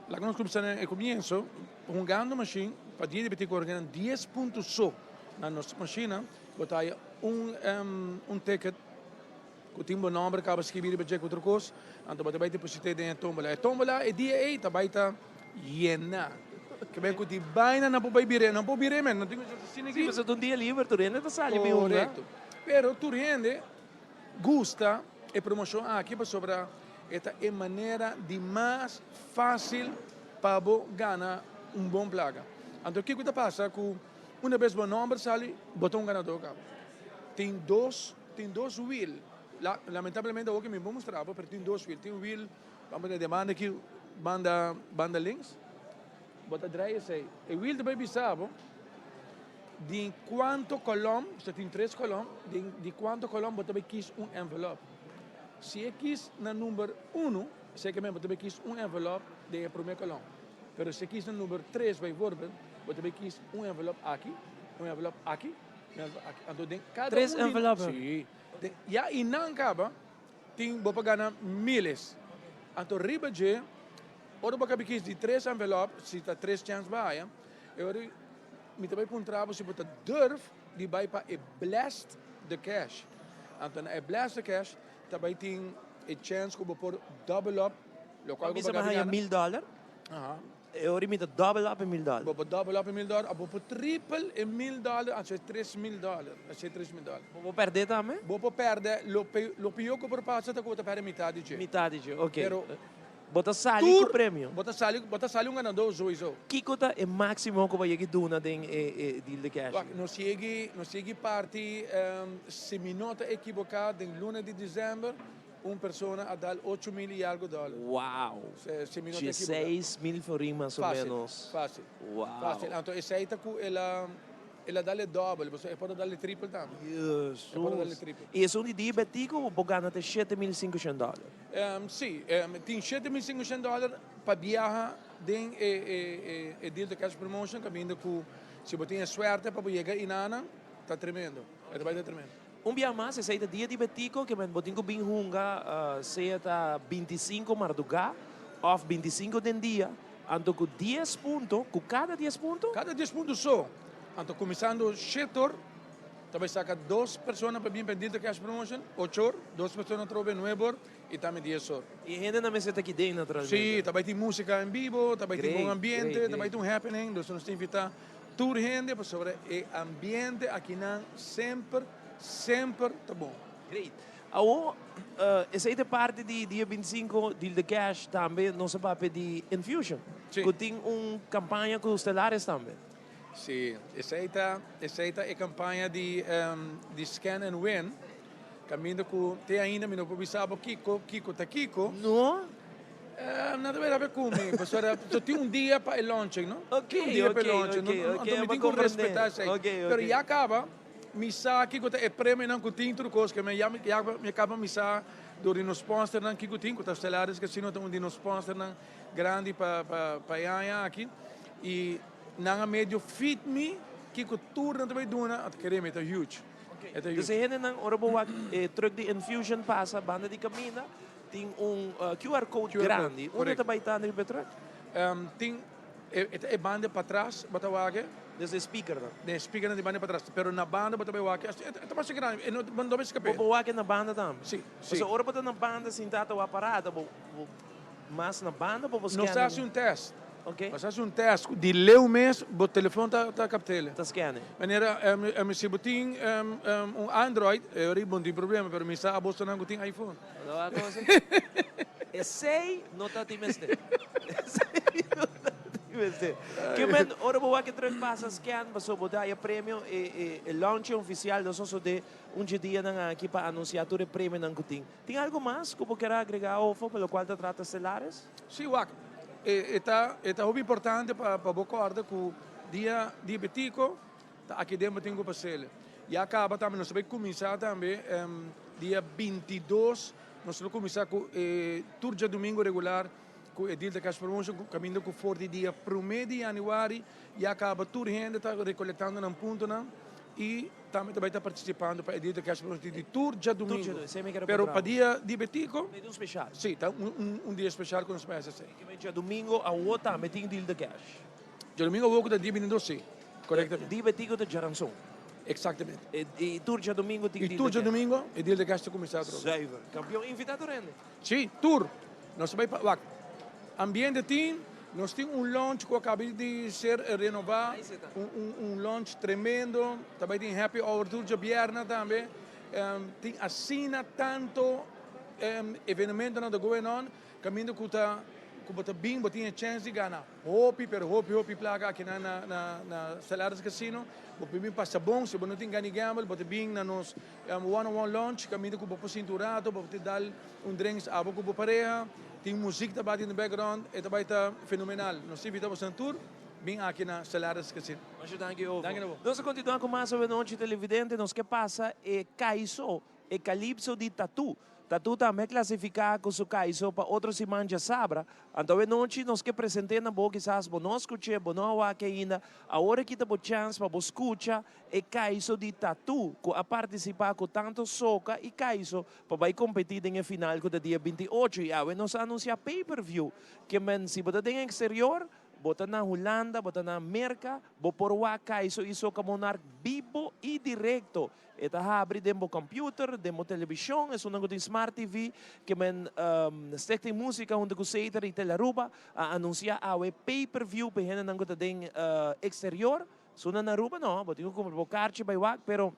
lá que nós começamos no começo, jogando machine, para dia de Bitico ordenar 10 pontos só na nossa máquina, botar ticket que tem um nome, acaba de escrever para outra coisa, então vai depositar dentro da tombola. A tombola é dia 8, vai estar llena. Que bem que vai não pode virar, não pode virar, não tem que sim, mas é um dia livre, tu rende, tá sali bem. Correto. Pero tu rende, gosta e promoção aqui para sobrar. Esta é a maneira de mais fácil para ganhar bom plaga. Então, o que passa? Que uma vez o nome sai, botou ganador. Tem dois wheels. Lamentavelmente, o que me vou mostrar, mas tem 2 wheels. Tem wheel, vamos dizer, demanda aqui, banda links, bota drive aí. O wheel também bisabo, de quanto colombo, você tem 3 colombos, de quanto colombo você quis envelope. Se eu quis no número 1, sei que mesmo você quis envelope de primeiro colombo. Mas se quis no número 3, vai voltar, você quis envelope aqui, envelope aqui. Então, cada 3 envelopes? Sim. E aí não acaba, tem para ganhar miles. Então, riba de, ora para que de 3 envelopes, se está 3 chances vai, eu me também encontrar se você durf de vai para a blast the cash. Então, a blast the cash também tem a chance que por double up, lo qual você vai ganhar $1,000. Eu imito double up $1,000. Vou double up $1,000, vou triple $1,000, assim $3,000, assim $3,000. Vou perder também? Vou perder, lo pior que por passar tá que vou perder metade de. Metade de, ok. Pero bota sali com o prêmio. Bota sali ganador zoizo. Que conta é máximo que vai aqui duna den deal de cash? Nós chega parte se me nota equivocado em luna de dezembro. Uma pessoa a dar $8,000 e algo. Uau! 16,000 florim mais ou menos. Fácil. Uau! Fácil. Então, essa aí ela dá-lhe double, você pode dar-lhe triple também. Jesus! Pode dar-lhe triple. E é um diabético ou pode ganhar $7,500? Sim, tem $7,500 para viajar dentro do deal de cash promotion, caminho que se você tem sorte para chegar em Nana, está tremendo. Vai estar tremendo. Dia mais, esse é dia diabético, que eu tenho bem hunga, seja 25 marduga, ou 25 de dia. Então, com 10 pontos, com cada 10 pontos? Cada 10 pontos só. Então, começando setor, Também saca 2 pessoas para vir para cash promotion, 8 horas, 2 pessoas trove 9 horas e também 10 horas. E gente na mesa aqui dentro, naturalmente. Sim, também tem música em vivo, também tem bom ambiente, também tem happening, então nós temos que invitar toda gente para sobre o ambiente aqui não sempre tá bom. Great. Essa é parte de dia 25 de cash também, nós vamos pedir infusion. Sim. Que tem uma campanha com os telares também. Sim, essa é a campanha de Scan and Win. Caminho com tem ainda, mas não pode saber Kiko tá Kiko. Não? Nada a ver comigo, mas só tem um dia para o launching, não? Ok, um dia para o launching, então me tem que respeitar isso aí. Mas já acaba, me sa Kiko tá é prêmio não com tinto coisa que me acaba me sa do nos sponsor não Kiko tinto, tá estelares que se não tem um nos sponsor não grande para aqui e na medio fit me que turno também dona at querer meta huge. Dus hene nang orobowa truck de infusion passa banda de camina tem QR code grande. Onde tá baitando de truck? Tem banda para trás, bota wagen. Dus speaker dan. De speaker de banda para trás, pero na banda bota wagen. Tá mais grande, não banda me escapar. Bobo wagen na banda tam. Sim. So ora bota na banda sentado a parada, mas na banda bobo scan. Nós faz teste. Okay. Nós faz teste de leu mês, o telefone tá captele. Tá scan. Maneira se botin Android, eu não tem problema, pero me sa abosta não tem iPhone. Não coisa. Sei, não tá timeste. Que men ora boa que truck passa scan, passou botar o prêmio e launch oficial do sosso de dia na aqui para anunciar o prêmio não tem. Tem algo mais que eu quero agregar ao pelo qual te trata celulares? Sim, wak. Está muito importante para recordar que o dia diabético aqui dentro tem que passar. E acaba também, nós vamos começar também dia 22, nós vamos começar com o tour de domingo regular com o dia da Cash Promotion, caminhando com o dia 1 de januari e acaba toda a gente está recoletando num ponto e também vai estar participando para o dia da Cash Promotion de tour de domingo. Pero para dia diabético, é um especial. Sim, tá dia especial com os peças. Que dia domingo a outra meeting deal de cash. Dia domingo o dia 22, sim. Corretamente. Diabético de Jaranson. Exatamente. E tour de domingo tem dia. E tour de domingo e dia de cash começar. Zuiver. Campeão invitado rende. Sim, tour. Nós vai para ambiente team. Nós temos launch que acabou de ser renovado, launch tremendo, também tem happy hour tour de Bierna também, tem assina tanto evento do governo, caminho que está bem, tem a chance de ganhar. Hopi placa aqui na Salares Casino, porque bem passa bom, se não tem ganho gamble, porque bem na nos one-on-one launch, caminho que você cinturado, porque dar drinks a boca para pareja. Tem música também no background, e também está fenomenal. Nós invitamos a tour, bem aqui na Salares Casino. Muito obrigado. Nós continuamos com mais uma noite televidente, nós que passa é Caiço, é Calypso de Tatu. Tatu também classificado com o Caiço para outros irmãos de Sabra. Então, a noite nós que apresentamos na boa, quizás, não escutei, não aqui ainda. A hora que temos chance para escutar é Caiço de Tatu, que a participar com tanto soca e Caiço para vai competir no final do dia 28. E agora nós anunciamos pay-per-view, que se você tem exterior, bota na Holanda, bota na América, bota por lá Caiço e soca Monarch vivo e direto. Eta abre demo computer, demo televisão, é uma coisa smart TV que men tem música onde que você e Teleruba a anunciar a pay-per-view para gente não gosta de exterior, só na Aruba não, botinho como bocarche by wak, pero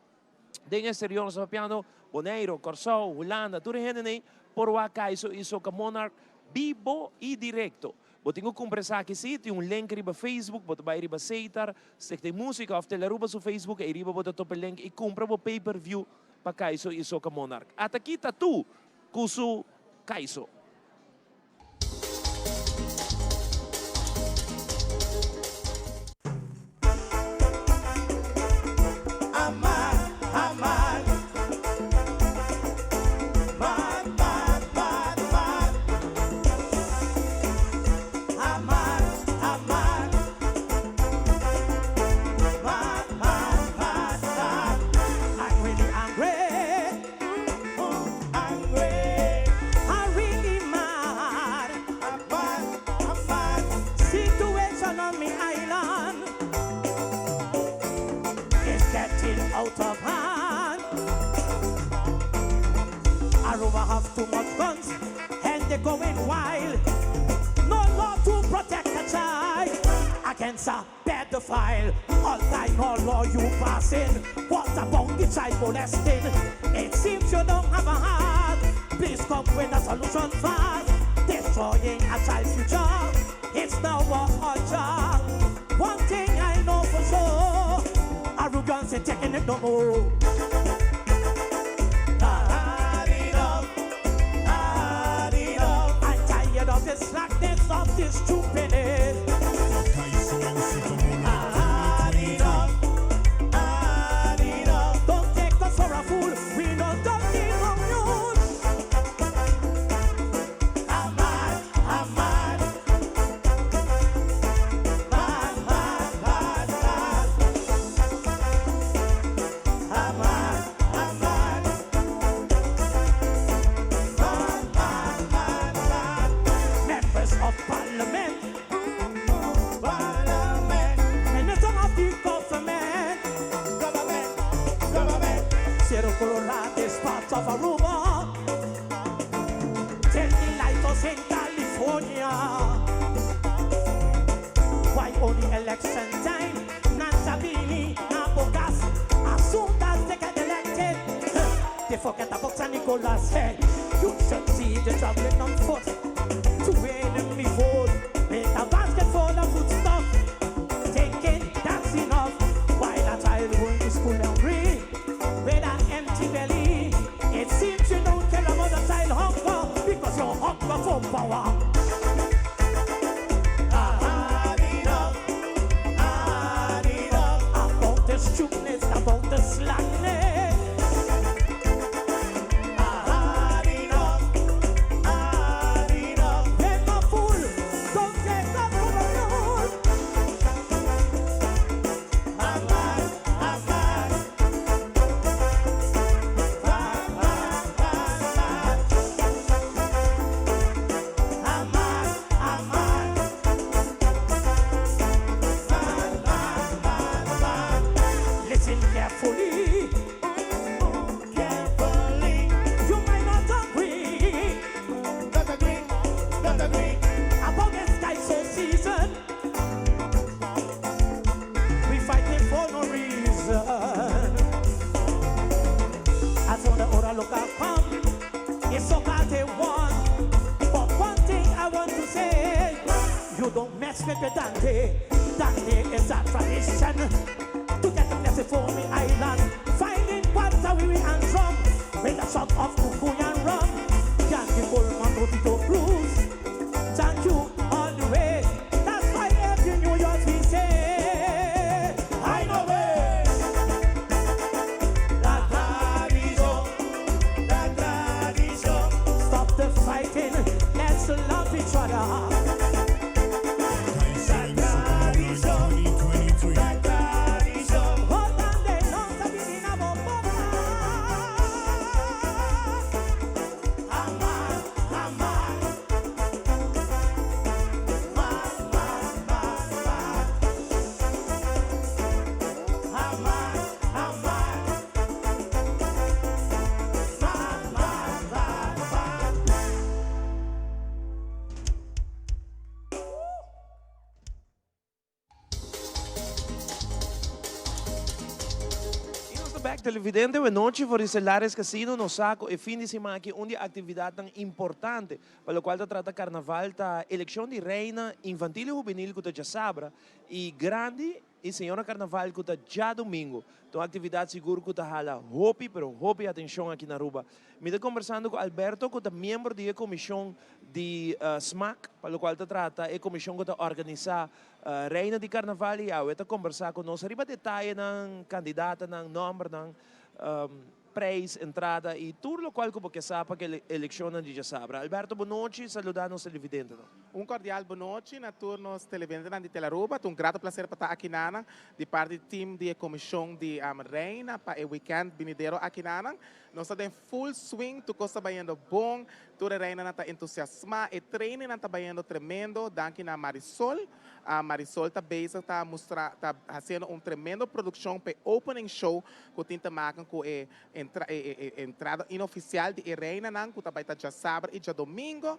de exterior nós piano Bonaire, Corsol, Holanda, tudo gente nem por wak Caiço e soca Monarch vivo e direto. Botinho conversar aqui sim, tem link riba Facebook, bota vai riba aceitar, se tem música of Teleruba no Facebook, e riba bota top link e compra o pay-per-view para Caiço e Soca Monarch. Até aqui tá tu, com o Caiço. Out of hand. Our have too much guns and they're going wild. No law to protect a child against a pedophile. All time, all law you passing. What about the child molesting? It seems you don't have a heart. Please come with a solution fast. Destroying a child's future, it's now our job. One thing I know for sure, arrogance ain't taking it no more. I'm tired of this slackness, of this stupidness. Don't take us for a fool, we don't need no news. I'm mad, I'm mad. Mad, mad, mad, mad. I'm mad, I'm mad. Mad, mad, mad, mad. Members of Parliament, Minister of the government, Cerro Colorado is part of Aruba. Tell the lighthouse in California. Why only election time? Nantabini, Nabogas. As soon as they get elected, they forget about San Nicolas. Hey, you should see the traveling on foot to enemy vote. With a basket full of foodstuff, thinking that's enough. While a child going to school hungry, with an empty belly, it seems you don't care about the child hunger because you're hunger for power. About the stupidness, about the slackness. Make a fool, don't take us for a fool. I'm mad, I'm mad. Mad, mad, mad, mad. I'm mad, I'm mad. Mad, mad, mad, mad. Listen carefully. Carefully. You might not agree. Not agree. Not agree. About this guy so seasoned. We fighting for no reason. As on the other local come, it's so bad they won. But one thing I want to say, you don't mess with the Dante. Dante is a tradition. To get the blessing for me island, finding water, we and drum, with a shot of cuckoo and rum. Yankee Coleman, Rotito Cruz. Thank you all the way. That's why every New York we say, I know it. La tradition, la tradition. Stop the fighting, let's love each other. Back televidente, we noche voor Celares Casino no saco e fim de semana aqui onde atividade tão importante, pelo qual se trata carnaval, tá eleição de reina infantil e juvenil que tá já sabra e grande e senhora carnaval que tá já domingo. Então atividade seguro que tá hala hopi, pero hopi atenção aqui na Aruba. Me tá conversando com Alberto, que tá membro da comissão de SMAC, pelo qual se trata a comissão que tá organiza reina de carnaval e eu tá conversar com nós riba detalhe ng candidata, ng number, ng praise, entrada e tudo o qual que sabe que eleição de sabra. Alberto, boa noite, saludar nos televidentes. Cordial boa noite na turnos televidentes de Telaruba. Um grato prazer para estar aqui nana, de parte do time da comissão de reina para o weekend vindouro aqui nana. Nós estamos em full swing, tu costa baiando bom, Toda reina está entusiasmada, e treino está baiando tremendo, danke na Marisol. A Marisol está fazendo uma tremenda produção para opening show que tenta marcar com a entrada inoficial de reina nan, que vai estar já sábado e já domingo.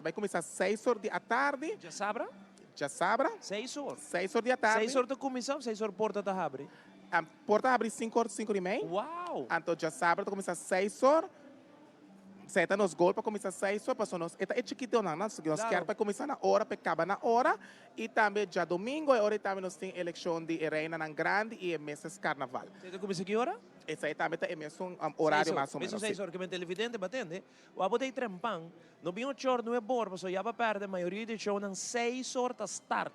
Vai começar às 6 horas da tarde. Já sabra? Já sabra? 6 horas. 6 horas da tarde. 6 horas da comissão, 6 horas porta da abre. A porta abre 5 horas, 5 e meia. Uau! Então já sábado começa às 6 horas. Seta nos gol para começar a sair só para nós. É chiquito não, nós queremos para começar na hora, para acabar na hora. E também já domingo, hora também nós temos eleição de reina na grande e meses carnaval. Você começa que hora? Esse aí também é mesmo horário mais ou menos. Mesmo 6 horas que me televidente batende. O abo de trempang, no bem 8 horas não é bom, mas já para perder a maioria de show nas 6 horas da start.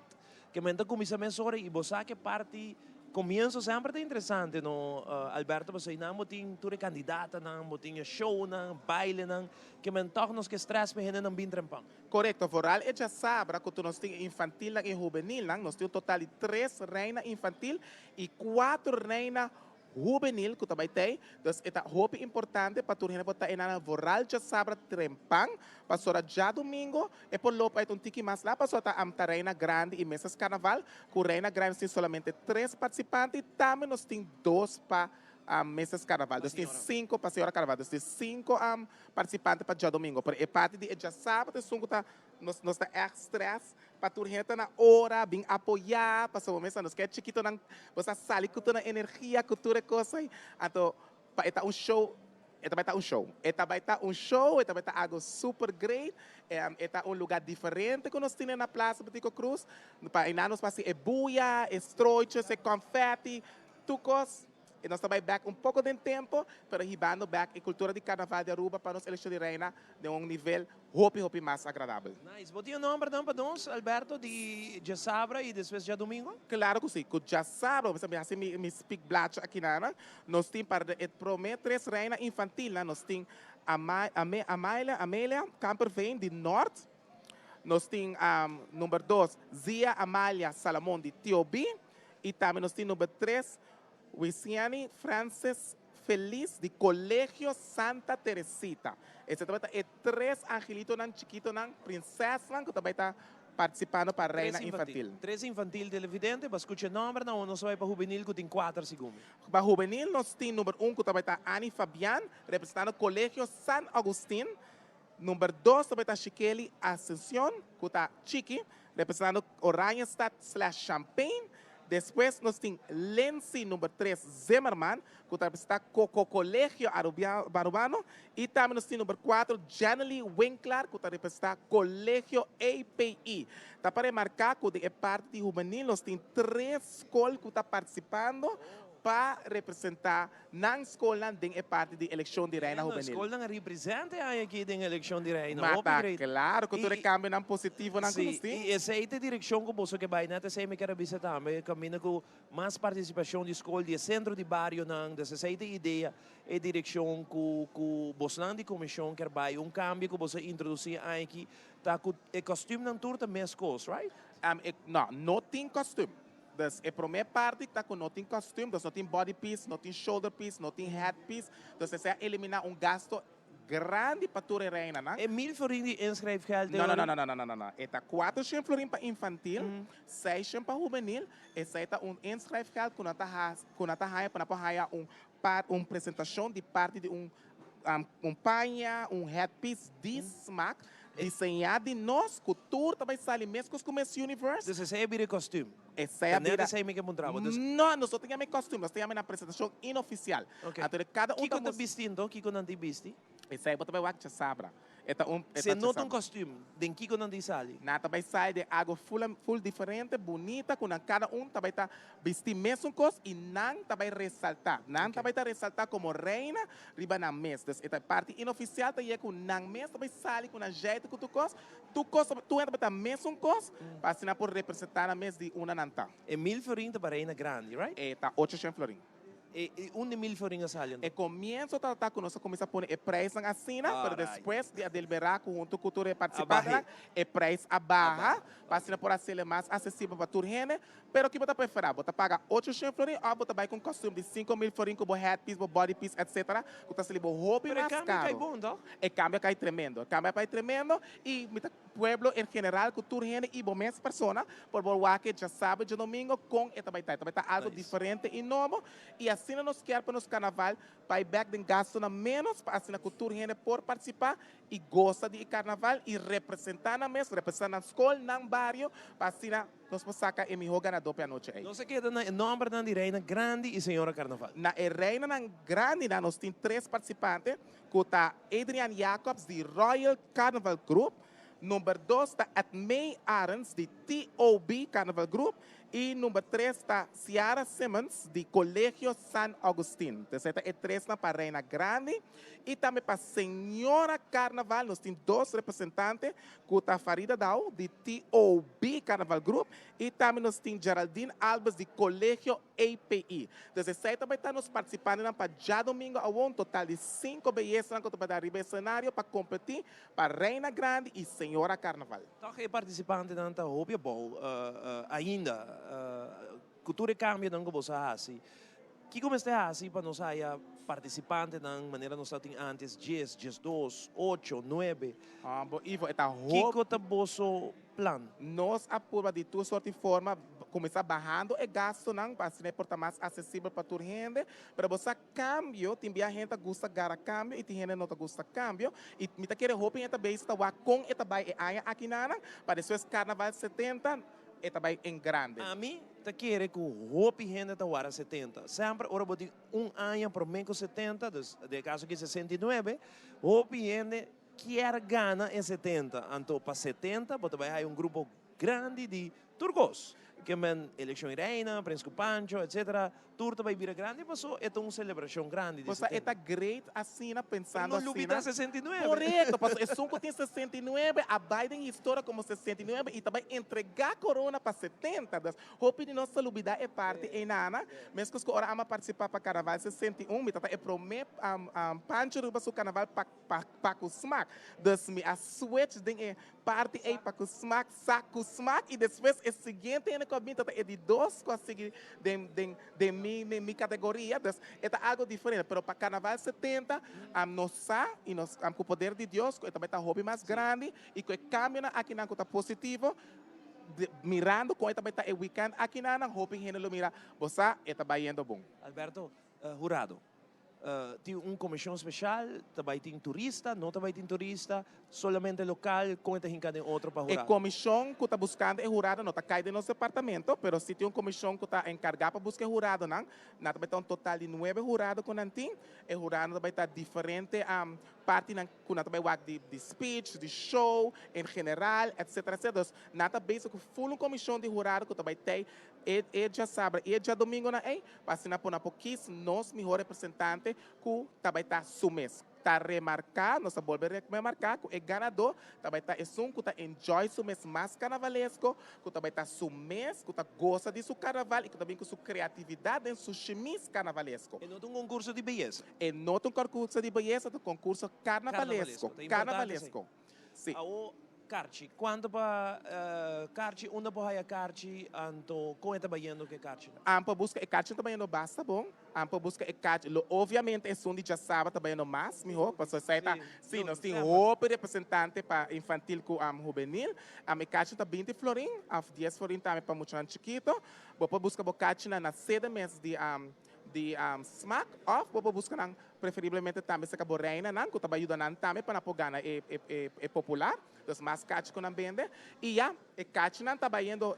Que me começa a hora e você que parte comienzo sempre é interessante, no Alberto, você não tem toda candidata, não tem show, não baile, não que me toca nos que stress me não bem trempang. Correto, vooral é já sabe que nós temos infantil e juvenil, nós temos um total de 3 reinas infantil e 4 reinas juvenil que também tem. Então, é muito importante para tu botar na voral já sabe trempang, para já domingo, e por lopo aí um tiki mais lá, para a reina grande e mesas carnaval, com reina grande tem somente 3 participantes, e também nós temos 2 para mesas carnaval. Nós temos 5 para a senhora carnaval, nós temos 5 participantes para já domingo. Porque é parte de já sábado, nós está stress, para tu na hora, bem apoiar, para o momento, nós queremos chiquito, você sale com toda a energia, com toda a coisa. Então, é um show. Vai estar um show, vai estar algo super great, é um lugar diferente que nós temos na Praça Batico Cruz. Para nós passa é buia, é stroiches, é confetti, tucos. E nós também back um pouco de tempo, para ribando back a cultura de carnaval de Aruba para nós eleição de reina de um nível hopi mais agradável. Nice. Você tem o nome para nós, Alberto, de já sábado e depois já domingo? Claro que sim. Que já sábado, você me speak black aqui na nós temos para prometer 3 reinas infantil, nós temos Amélia Camperveen de Norte, nós temos número 2, Zia Amália Salomão de Tiobi, e também nós temos número 3, Wisiani Frances Feliz de Colégio Santa Teresita. Esse também é 3 angelitos chiquitos, princesas, que também está participando para a reina infantil. 3 infantil televidente, mas escute o nome, não vai para juvenil que tem 4 segundos. Para juvenil, nós temos número 1, que também está Annie Fabian, representando o Colégio San Agustín. Número 2, também está Chiqueli Ascensión, que está Chiqui, representando Oranjestad/Champagne. Depois nós temos Lenzi, número 3, Zimmerman, que está com o Colégio Arubano. E também nós temos número 4, Janely Winkler, que está Colégio API. Tá para marcar que é parte de juvenil, nós temos 3 escolas que estão participando para representar na escola de parte de eleição de reina juvenil. A escola representa aqui na eleição de reina. Mas claro que tu cambia não positivo não sim, e essa é a direção que você vai na essa me quer visitar também, caminha com mais participação de escola de centro de bairro não, dessa é a ideia e direção que você de comissão quer vai cambio que você introduzir aqui tá com o costume não turta mesmo coisa, right? Não tem costume. Dus a primeira parte está com não tem costume, dus não tem body piece, não tem shoulder piece, não tem head piece. Dus você eliminar gasto grande para a reina, não? É 1.000 florin de inscrevgeld? Não. Está 400 florin para infantil, 600 para juvenil, e essa é inscrevgeld que nós está para uma apresentação de parte de panha, headpiece de smack, desenhado de nós, cultura, também sai mesmo com o Miss Universe. Dus essa é a costume? Essa é a vida. Não, nós só temos costume, nós temos uma apresentação inooficial. Okay. Então, cada Kiko está vestindo, Kiko não está vestindo? Essa é a também já sabra. Se não tem costume, den Kiko não tem sali? Não, também sai de algo full diferente, bonita, com cada também está vestir mesmo coisa e não também ressaltar. Não também está ressaltar como reina, riba na mesa. Então, essa parte inooficial também é com não mesa, também sai com a jeito com tu coisa também está mesmo coisa, para assinar por representar a mesa de uma nanta. É 1.000 florin para reina grande, right? Está 800 florin. E 1.000 florinhos salen. E comienzo a tratar con nosotros, comienza a poner el precio en asina, pero después de deliberar junto con tu participante, el precio a baja, para por hacerle más acessível para tu gente. Pero que você preferir? Você paga 800 florins ou você vai com um costume de 5.000 florins, com headpiece, body piece, etc. Você se liga roupa mais caro. Cambio cai bom, não? O cambio cai tremendo. O cambio cai tremendo e o pueblo em geral, com tu gente e boas pessoas, por boa que já sabe de domingo com esta vai estar algo diferente e novo. E assim nós queremos para nos carnaval, para ir back de gasto na menos, para assim a cultura gente por participar e gosta de carnaval e representar na mesa, representar na escola, no bairro, para assim nós possamos sacar e melhor ganador para a noite. Não se queda no nome da Reina Grande e Senhora Carnaval. Na Reina Grande, nós temos 3 participantes, que está Adrian Jacobs, de Royal Carnival Group, número 2 está Admei Arens, de TOB Carnival Group, e número 3 está Ciara Simmons, de Colégio San Agustín. Então, esta é 3 para a Reina Grande. E também para a Senhora Carnaval, nós temos 2 representantes, que está Farida Dao, de TOB Carnaval Group, e também nós temos Geraldine Alves, de Colégio API. Então, essa também está nos participando para já domingo, um total de 5 belezas que para arriba cenário para competir para Reina Grande e Senhora Carnaval. Então, que participante não está hobby bom ainda. Cultura cambia não como você assim. Que como está assim para nós aí participante da maneira nós tínhamos antes 10, 12, 8, 9. Bom, Ivo, está que que tá vosso plan? Nós apuramos de toda sorte e forma começar barrando e gasto não para se portar mais acessível para toda gente. Para você cambio, tem a gente gosta de cambio e tem gente não gosta de cambio. E me tá querendo roupa e também está com e também é aqui na para depois carnaval 70 e também em grande. A mim te quer que roupa e gente tá hora 70. Sempre ora botar ano para mim com 70, de caso que 69, roupa e gente quer ganhar em 70. Então para 70, você vai ter grupo grande de turcos. Que men eleição reina, Príncipe Pancho, etc. Turta vai vir grande, mas é uma celebração grande. Você está great assim, pensando assim. Não lubida 69. Correto, porque é que tem 69, a Biden história como 69 e também entregar a corona para 70. Hope de nossa lubida é parte em nana, mesmo que agora ama participar para carnaval 61, me é promet Pancho ruba o carnaval para o smack. Das me a switch de parte aí para o smack, saco smack e depois é seguinte ainda é de 2 conseguir de minha categoria, é algo diferente, mas para carnaval 70, nós e nós com o poder de Deus, também está hobby mais grande e que cambia aqui na conta positivo, mirando com também está o weekend aqui na hobby gente mira, você está indo bom. Alberto, jurado. Tem comissão especial, também tem turista, não também tem turista, solamente local, com tem outro para jurado. A comissão que está buscando é jurado, não está caindo no nosso departamento, mas se tem uma comissão que está encarregada para buscar jurado, não também está um total de 9 jurados que não tem, e jurado também está diferente, parte que não também de speech, de show, em geral, etc. Então, nada basic, full comissão de jurado que também tem, e já sabe, e já domingo na para assinar por uma pouquíssimo, nós melhor representante que também está sumês. Está remarcar, nós volvemos a remarcar que o ganador também está que está enjoy o mês mais carnavalesco, que também está sumês, que está gosta de seu carnaval e que também com sua criatividade em seu chemise carnavalesco. E não tem um concurso de beleza. E não tem um concurso de beleza, tem um concurso carnavalesco. Carnavalesco. Sim. Carci, quando para Carci, onde para Carci, então como está bayando que Carci? Ampa busca e Carci também não basta bom. Ampa busca e Carci, obviamente é um dia sábado também não mais, melhor, para sociedade. Sim, nós temos roupa representante para infantil com juvenil. A Carci está 20 florim, a 10 florim também para muito chiquito. Vou buscar o Carci na sede mês de smack off, vou buscar preferivelmente também se acabou reina, não, que também ajuda também para apoiar é popular. Dos mais cachos que não vende. E já, o cacho não está indo hot,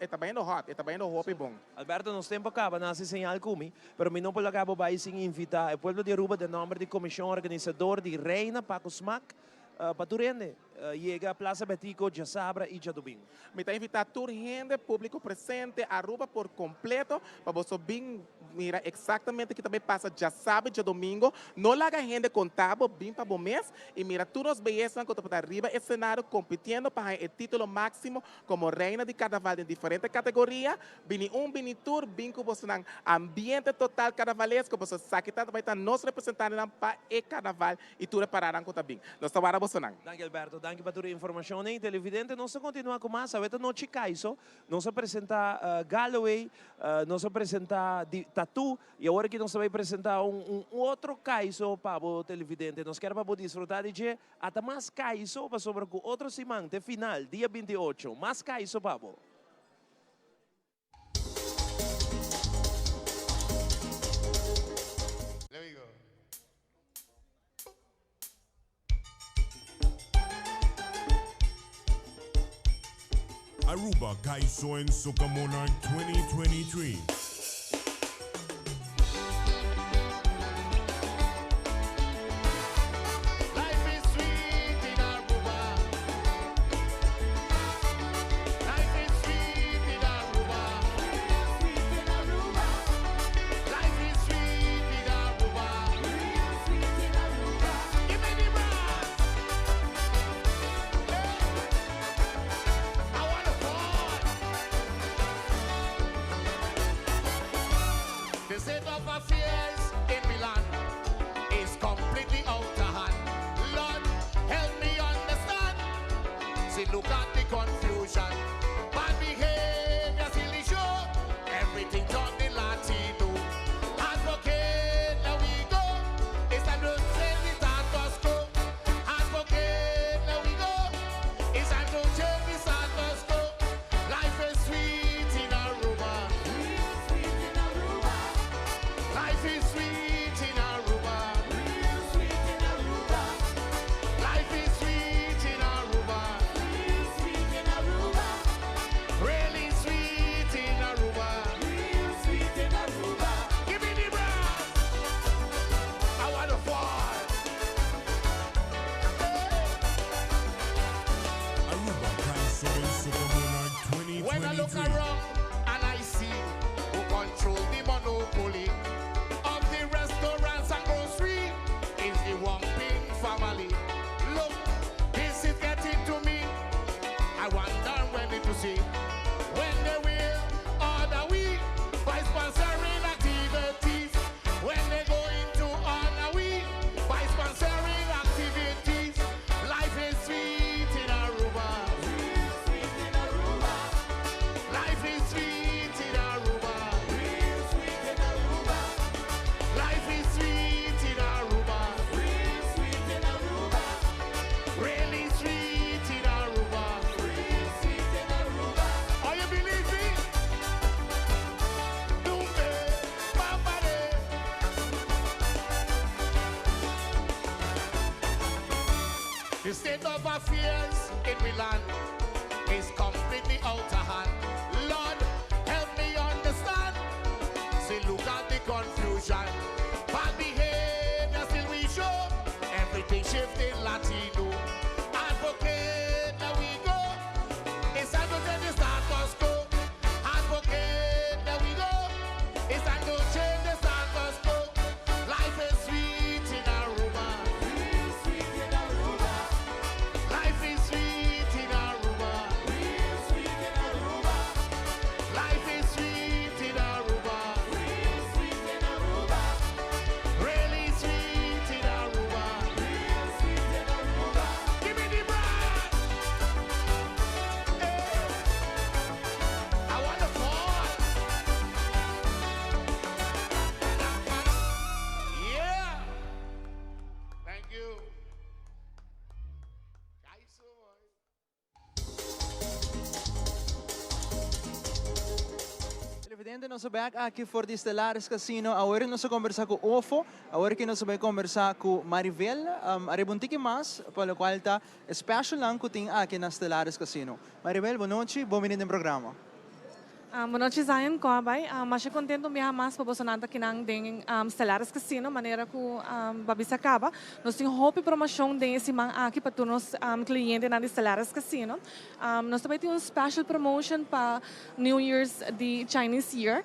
está indo hot e bom. Alberto, nos tempo acaba, nasce señal como, pero mi não pode acabar vai sem invitar o povo de Aruba de nome de comissão organizador de Reina Paco Smack para Turende. Chega a Plaza Betico, já sabra e já domingo. Me está invitando Turende, público presente, Aruba por completo, para você vir mira exactamente que também passa já sábado, já domingo. Não larga a gente contábil, bem para bom mês. E mira, tu nos belezas quando para arriba esse cenário competindo para o título máximo como reina de carnaval em diferentes categorias. Bini bini tour, bem que você não ambiente total carnavalesco, você sabe que vai estar nos representando para o carnaval e tu repararão com também. Nós estamos agora você não. Danke Alberto, danke para a informação. Televidente, nós continuamos com mais. Esta noite Caiso, nós apresenta Galloway, nós apresenta Tatu e agora que nós vamos apresentar outro Caiso para o televidente. Nós queremos para desfrutar de até mais Caiso para sobre o outro semana final, dia 28. Mais Caiso para você. There we go. Aruba Kaiso and Soca Monarch 2023. Life is sweet in Aruba. Life is sweet in Aruba. Life is sweet in Aruba. Give me the brass. I want to fall. The state of affairs in Milan is completely out of hand. Lord, help me understand. See, look at the confusion. Bad behavior still is show. Everything talk the Latino. Advocate, there we go. It's time to change the status quo. Advocate, there we go. It's time to change the status quo. Life is sweet in Aruba. Life is sweet in Aruba. Life is sweet in Aruba. Really sweet in Aruba. Give me the brass. I want to fall. Aruba Kaiso and Soca Monarch 2023. When I look around and I see who control the monopoly of the restaurants and grocery is the Wamping family. Look, this is getting to me. I wonder when it will see when they will order we by sponsoring activities. When they go into order we by sponsoring activities. Life is sweet in Aruba. Life is sweet in Aruba. Life is sweet in Aruba. Really sweet in Aruba. Are you believe me? Dumbe, bambare. The state of affairs in Milan is completely out of hand. Lord, help me understand. See, look at the confusion. Bad behavior still we show. Everything shifting Latino. Advocate, there we go. It's time to change the status quo. Advocate, there we go. It's time to change the status quo. Life is sweet in Aruba. Life is sweet in Aruba. Life is sweet in Aruba. Really sweet in Aruba. Give me the brand. I want to fall. Yeah. Thank you. Televidente, nós back aqui for the Stellaris Casino. Agora nós vamos conversar com o Ofo. Agora que nós vamos conversar com Maribel. Arrebuntique mais, pelo qual está special lang que tem aqui na Stellaris Casino. Maribel, boa noite, bom minuto no programa. Boa noite, Zion. Como vai? Mas eu contento me mais para você nada que não tem Stellaris Casino, maneira que babisa acaba. Nós temos hope promoção desse man aqui para todos os clientes na Stellaris Casino. Nós também temos special promotion para New Year's de Chinese Year.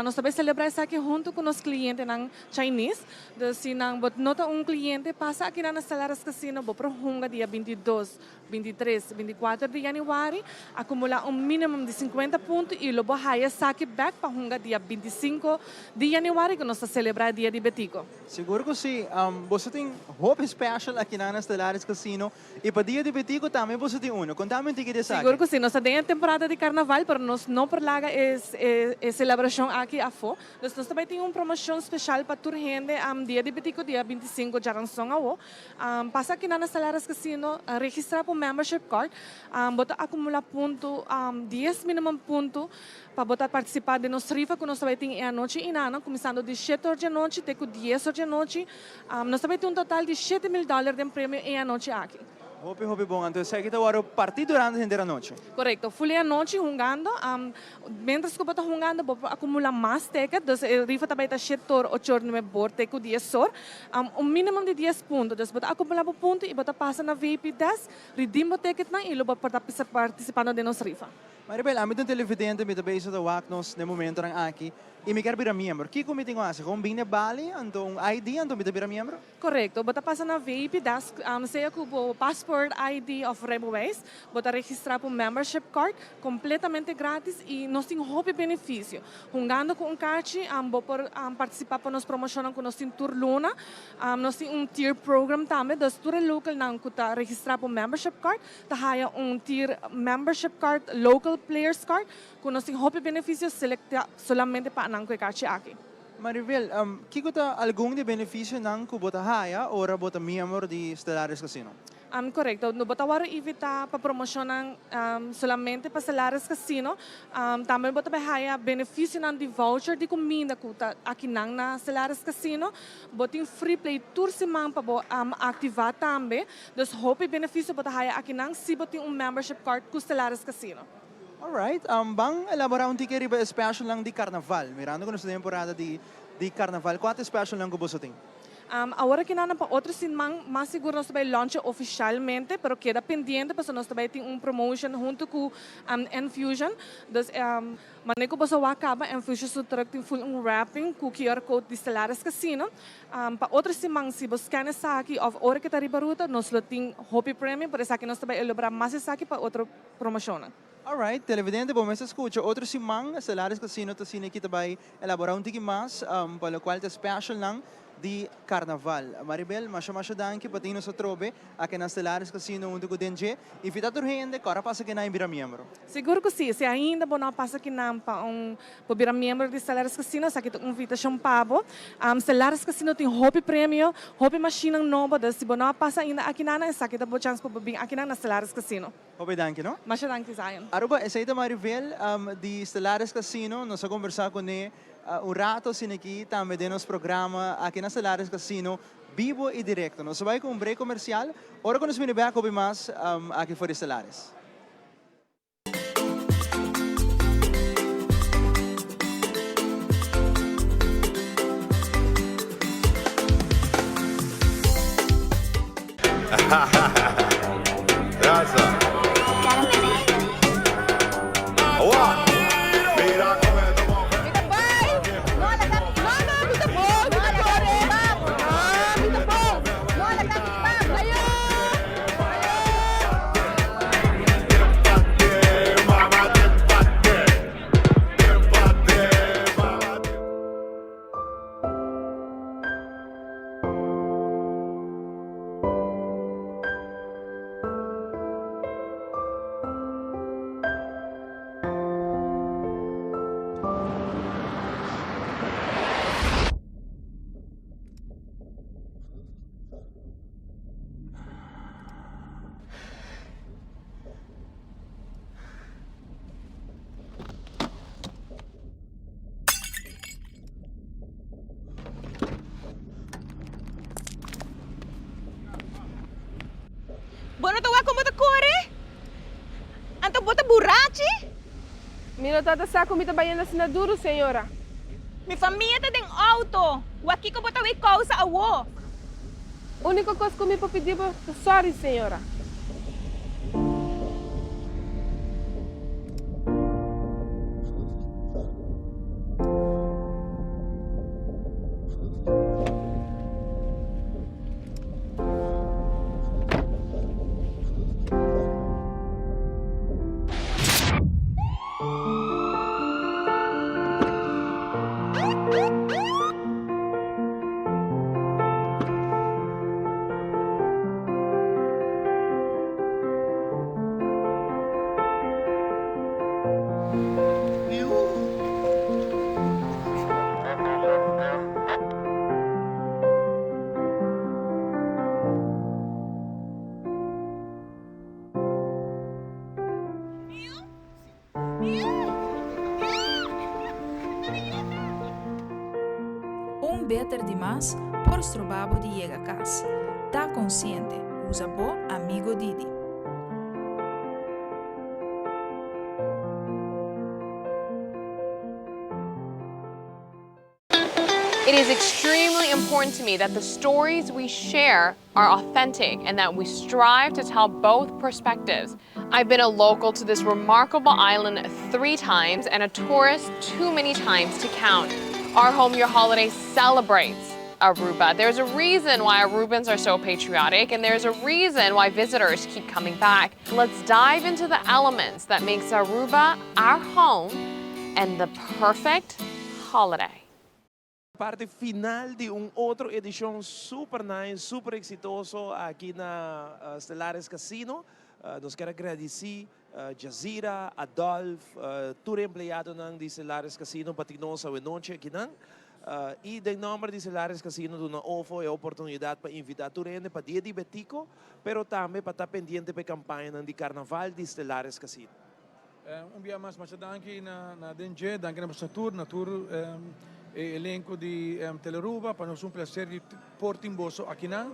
Nós também celebramos aqui junto com os clientes na Chinese. Então, se não nota cliente passa aqui na Stellaris Casino, vou para Hunga dia 22, 23, 24 de januari, acumular mínimo de 50 pontos e logo haya saque back para Hunga dia 25 de januari, que nós celebrar dia de Betico. Seguro que sim. Você tem hope special aqui na Stellaris Casino e para dia de Betico também você tem uno. Contame um ticket de saque. Seguro que sim. Nós temos a temporada de carnaval, mas nós não perlaga a celebração aqui a fo. Nós também temos uma promoção especial para toda gente dia de Betico, dia 25 de januari. Passa aqui na Stellaris Casino, registrar para membership card, bota acumular ponto 10 minimum ponto para botar participar de nossa rifa que nós também temos a noite inana, começando de 7 horas da noite até 10 horas da noite. Nós também temos total de $7,000 de prêmio em noite aqui. Hope bom. Então, segue agora o partido durante a noite. Correto. Fui a noite jogando. Mientras que eu estou jogando, vou acumular mais tickets. Então, a rifa também está 7 horas, 8 horas no meu bordo, até 10 horas. Mínimo de 10 pontos. Então, vou acumular pontos e vou passar na VIP 10, redeem o ticket na e vou participando de nossa rifa. Maribel, a mim tem televidente, me também está waknos no momento ng aqui. E me quer virar membro. Que comite nga sa kung bine bali, antong ID, antong me virar membro? Correcto. Bota passa na VIP desk, saya ko po passport ID of Reboways, bota registrar po membership card, completamente grátis e nós temos hope benefício. Jungando com card, vou por participar po nos promocionan com nós temos tour luna, nós temos tier program também, das tour local nang kuta registrar po membership card, tahaya tier membership card, local players card, kung nós temos hope benefício, selecta solamente pa nang kuikachi aqui. Maribel, que está algum de benefício não que bota haya ou bota membro de Stellaris Casino? Correcto. No botawaro evita pa promocionan solamente para Stellaris Casino. Também bota haya benefício ng de voucher de comida kuta aqui nang na Stellaris Casino. Botin free play tour simang pa bo ativar também. Dus hope benefício bota haya aqui nang si botin membership card ku Stellaris Casino. Alright, bang elaborar ticket riba special lang di carnaval. Mirando ko na sa temporada di carnaval. Quanto special lang ko po sa ting? Agora que não para outros sinmang, mas seguro nós vai launch oficialmente, pero queda pendiente para nós também tem promotion junto com Infusion. Dus maneco para o acaba Infusion so truck tem full wrapping com QR code de Stellaris Casino. Para outros sinmang se você scan essa aqui of hora que tá ribaruta, nós tem Hopi Premium, por isso aqui nós também elaborar mais essa aqui para outra promoção. Alright, televidente, bom, mas escuta, outro simang, Stellaris Casino, to sine kita vai elaborar tiki mas, pelo qual te special lang di carnaval. Maribel, masya danke patino sa trobe, aqui na Stellaris Casino unto ko denje, e fita turhende, kora pasa que na ibira membro. Seguro que sim, se ainda não passa que não para bira membro de Stellaris Casino, sa kita invitação pabo. Stellaris Casino tem Hopi Premium, Hopi Machine nova, se não passa ainda aqui na sa kita po chance para bing aqui na Stellaris Casino. Hopi danke, no? Masya danke Zion. Aruba, essa ita Maribel, di Stellaris Casino, nós vamos conversar com ele rato siniki também de nosso programa aqui na Stellaris Casino vivo e direto. Nós vai com break comercial. Ora quando nos vem back ouvir mais aqui for Stellaris. Mino tata sa comita bayan na sinaduro, senhora. Mi família tá dentro auto. O aqui que eu botar o causa a wo. Única coisa que me pedir é sorry, senhora. Beter demais por strobabo de llega a casa. Tá consciente, usa bo amigo Didi. It is extremely important to me that the stories we share are authentic and that we strive to tell both perspectives. I've been a local to this remarkable island 3 times and a tourist too many times to count. Our Home Your Holiday celebrates Aruba. There's a reason why Arubans are so patriotic, and there's a reason why visitors keep coming back. Let's dive into the elements that makes Aruba our home and the perfect holiday. Parte final de outra edição super nice, super exitoso aqui na Stellaris Casino. Nós queremos agradecer Jazira, Adolf, todo empregado de Stellaris Casino para nós a noite aqui. E em nome de Stellaris Casino, nós oferecemos a oportunidade para invitar todo mundo para dia de Betico, mas também para estar pendente para a campanha de Carnaval de Stellaris Casino. Dia mais danke na DNG, danke na tour, elenco de Teleruba, para nós um prazer de portar em bolso aqui não.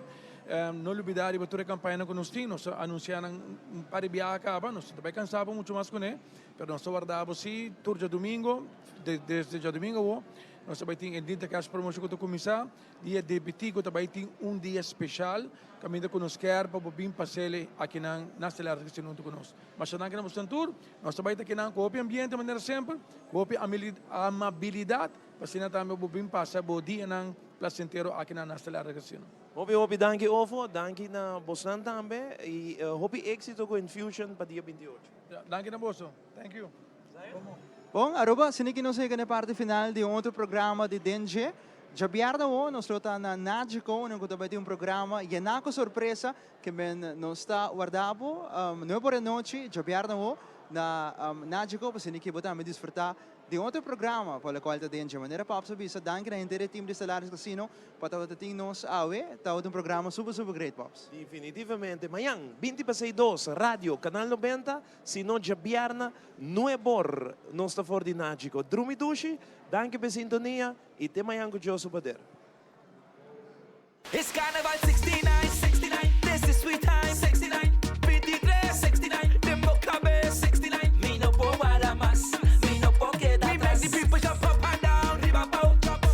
Não olvidar de toda a campanha que nós temos, anunciando um par de viagens acaba, nós também cansamos muito mais com ele, mas nós guardamos sim, tour de domingo, desde já domingo, nós também temos dia que as promoções que eu começar, dia de Betico também tem dia especial, que a gente nos quer para vir passear aqui na Stellaris que se não conosco. Mas se não queremos tour, nós também aqui na copia ambiente de maneira sempre, copia amabilidade, para se não também vir passar o dia na Plaza Inteiro aqui na Stellaris Casino. Hopi, danke Ovo, danke na Bosnan também e hopi êxito com Infusion para dia 28. Danke na Boso, thank you. Bom, Aruba, sini que nós chegamos na parte final de outro programa de DNG. Já vierda nós estamos na Nágico, nós temos programa e na surpresa que nós está guardado, não é por noite, já vierda na Nágico, para sini que podemos desfrutar de outro programa, para o qual de maneira para saber, danke na inteira time de Stellaris Casino, para ter nós um programa super great, Pops. Definitivamente, amanhã, 20/2, rádio, canal 90, se não já vierna, não é bor, nós está fora de Nágico. Drumidushi, danke pela sintonia e até amanhã com o Josu Poder. It's Carnival 69, 69, this is sweet time, 69, 23, 69, them book cabe, 69, me no po para más, me no po queda atrás. The people jump up and down, riba bow, jump up.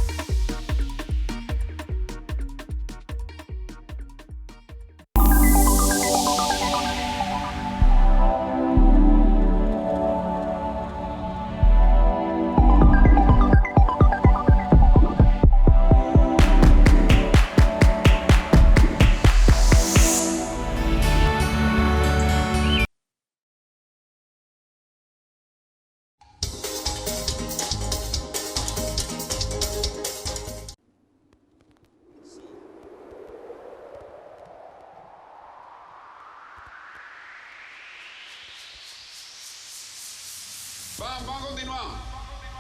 Vamos a continuar.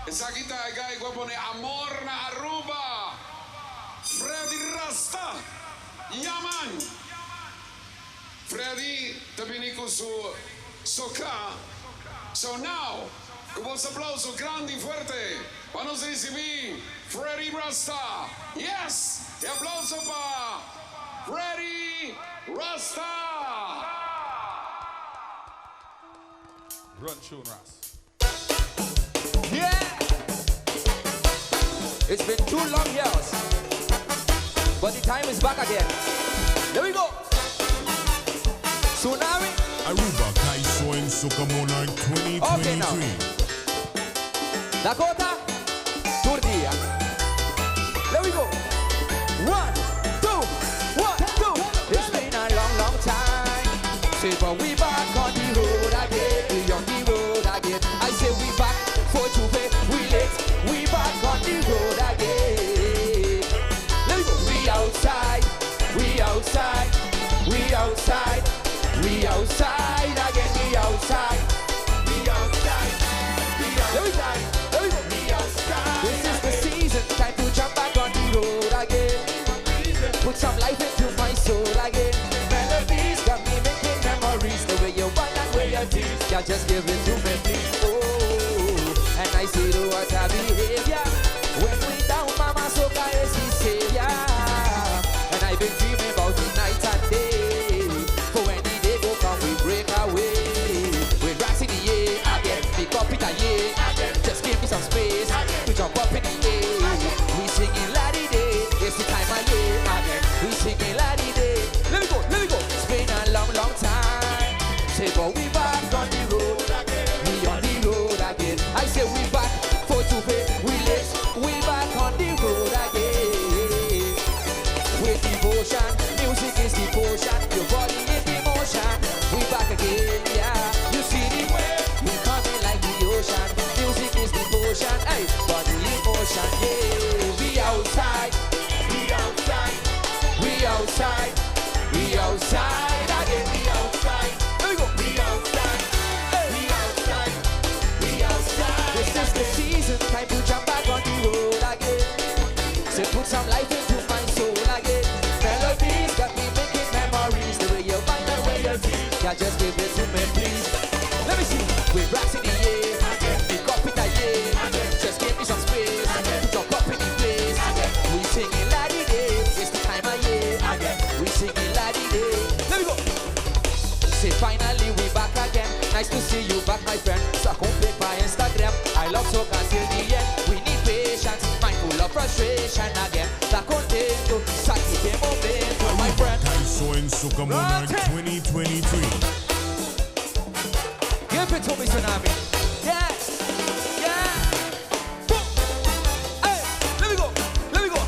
Esa quita de acá y voy a poner amor na Aruba. Freddy Rasta. Yaman. Freddy también con su soca. So now, con un aplauso grande y fuerte. Vamos a recibir Freddy Rasta. Yes. Y aplauso para Freddy Rasta. Run tune, Ras. Yeah. It's been 2 long years, but the time is back again. There we go. Tsunami. Aruba Kaiso and Sokamona 2023. Okay now. Dakota. Turdia. There we go. 1, 2, 1, 2. It's been a long, long time. Say, but we back on the road again. We on the road again. I say we back for to pay. We late. We back on the road again. Let me go. We outside. We outside. We outside. We outside again. We outside. We outside. We outside. Let me go. We outside. This is the season. Time to jump back on the road again. Put some life into my soul again. Melodies got me making memories. The way you want and way you tease. Yeah, just give it to me, please. Oh, and I see the water behavior. When we down, Mama Soka is his savior. And I've been dreaming about the night and day. For when the day go come, we break away. With rats in the air again. Pick up it a year. Just give me some space to jump up in the air. We singing laddie day. It's the time of year again. We singing laddie day. Let me go, let me go. It's been a long, long time. Say, but we back on the road again. We on the road again. I say we back for to pay. We late. We back on the road again. With devotion, music is devotion. Your body in the motion. We back again, yeah. You see the way we coming like the ocean. Music is devotion, hey, body in motion, yeah. We outside, we outside, we outside, we outside again. We outside, there we go. We outside, hey. We outside, we outside. This is the season, time to jump back on the road again. So put some life into my soul again. Melodies got me making memories. The way you find the way you feel. Yeah, just give it to me, please. Let me see. We're rats in the air. Pick up it a year. Just give me some space. Jump up in the place. We singing laddie day. It's the time of year. We singing laddie day. Let me go. Say finally we back again. Nice to see you back, my friend. So complete by Instagram. I love soca till the end. We need patience, mindful of frustration again. La contento, sakite momento, my friend. Kaiso and Sokamona 2023. Give it to me, Tsunami. Yeah, yeah. Boom. Hey, let me go, let me go.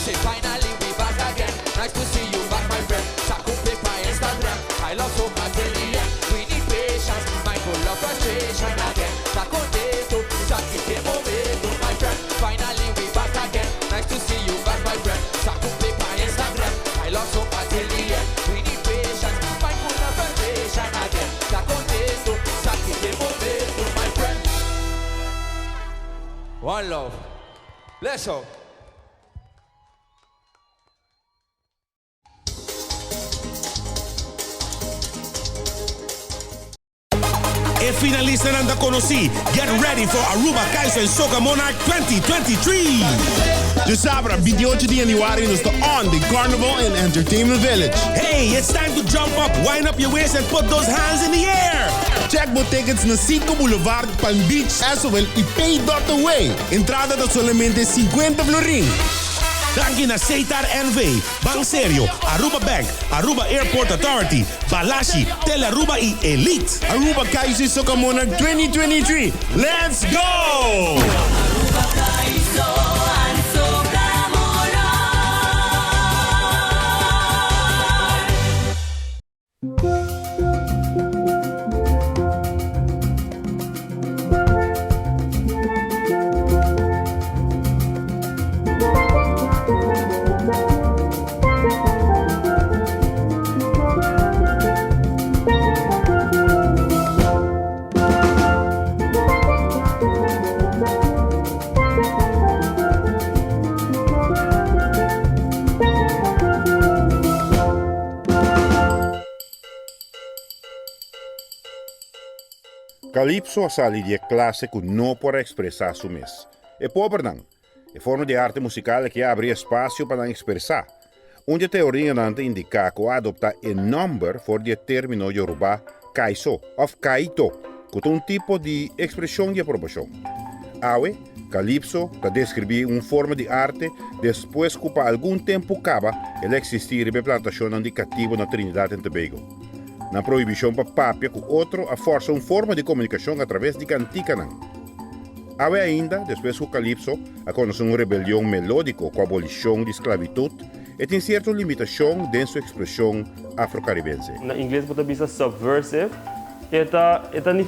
Say finally we back again. Nice to see you back, my friend. Chaco paper Instagram. I love soca till the end. We need patience, mindful of frustration again. La contento, sakite momento, my friend. Finally we back again. Nice to see you back, my friend. Chaco paper Instagram. I love soca till the end. We need patience, mindful of frustration again. La contento, sakite momento, my friend. One love. Bless up. E finalista nanda conosci. Get ready for Aruba Kaiso and Soca Monarch 2023. De sabra, videootje di januari is the On the Carnival and Entertainment Village. Hey, it's time to jump up, wind up your waist and put those hands in the air. Check both tickets na 5 Boulevard, Palm Beach, as well ipay.away. Entrada de solamente 50 florin. Dank je naar Setar NV, Bank Serio, Aruba Bank, Aruba Airport Authority, Balashi, Tel Aruba y Elite. Aruba Kaiso Soca Monarch 2023. Let's go! Aruba Kaiso and Soca Calypso sali die classe que não pode expressar su mes. E pobre não. É forma de arte musical que abre espaço para expressar. Onde teoria nante indica que adopta um nome for de termino Yoruba kaiso of kaito, que é tipo de expressão de aprovação. Awe, Calypso, que descreve uma forma de arte depois que por algum tempo acaba ele existir em plantação indicativa na Trinidad e Tobago. Na proibição para papia, que outro a força uma forma de comunicação através de cantica. Awe ainda, depois que o Calypso, a conhecer uma rebelião melódica com a abolição de esclavitud e tem certa limitação dentro sua expressão afro-caribense. Na inglês, você diz subversive. Esta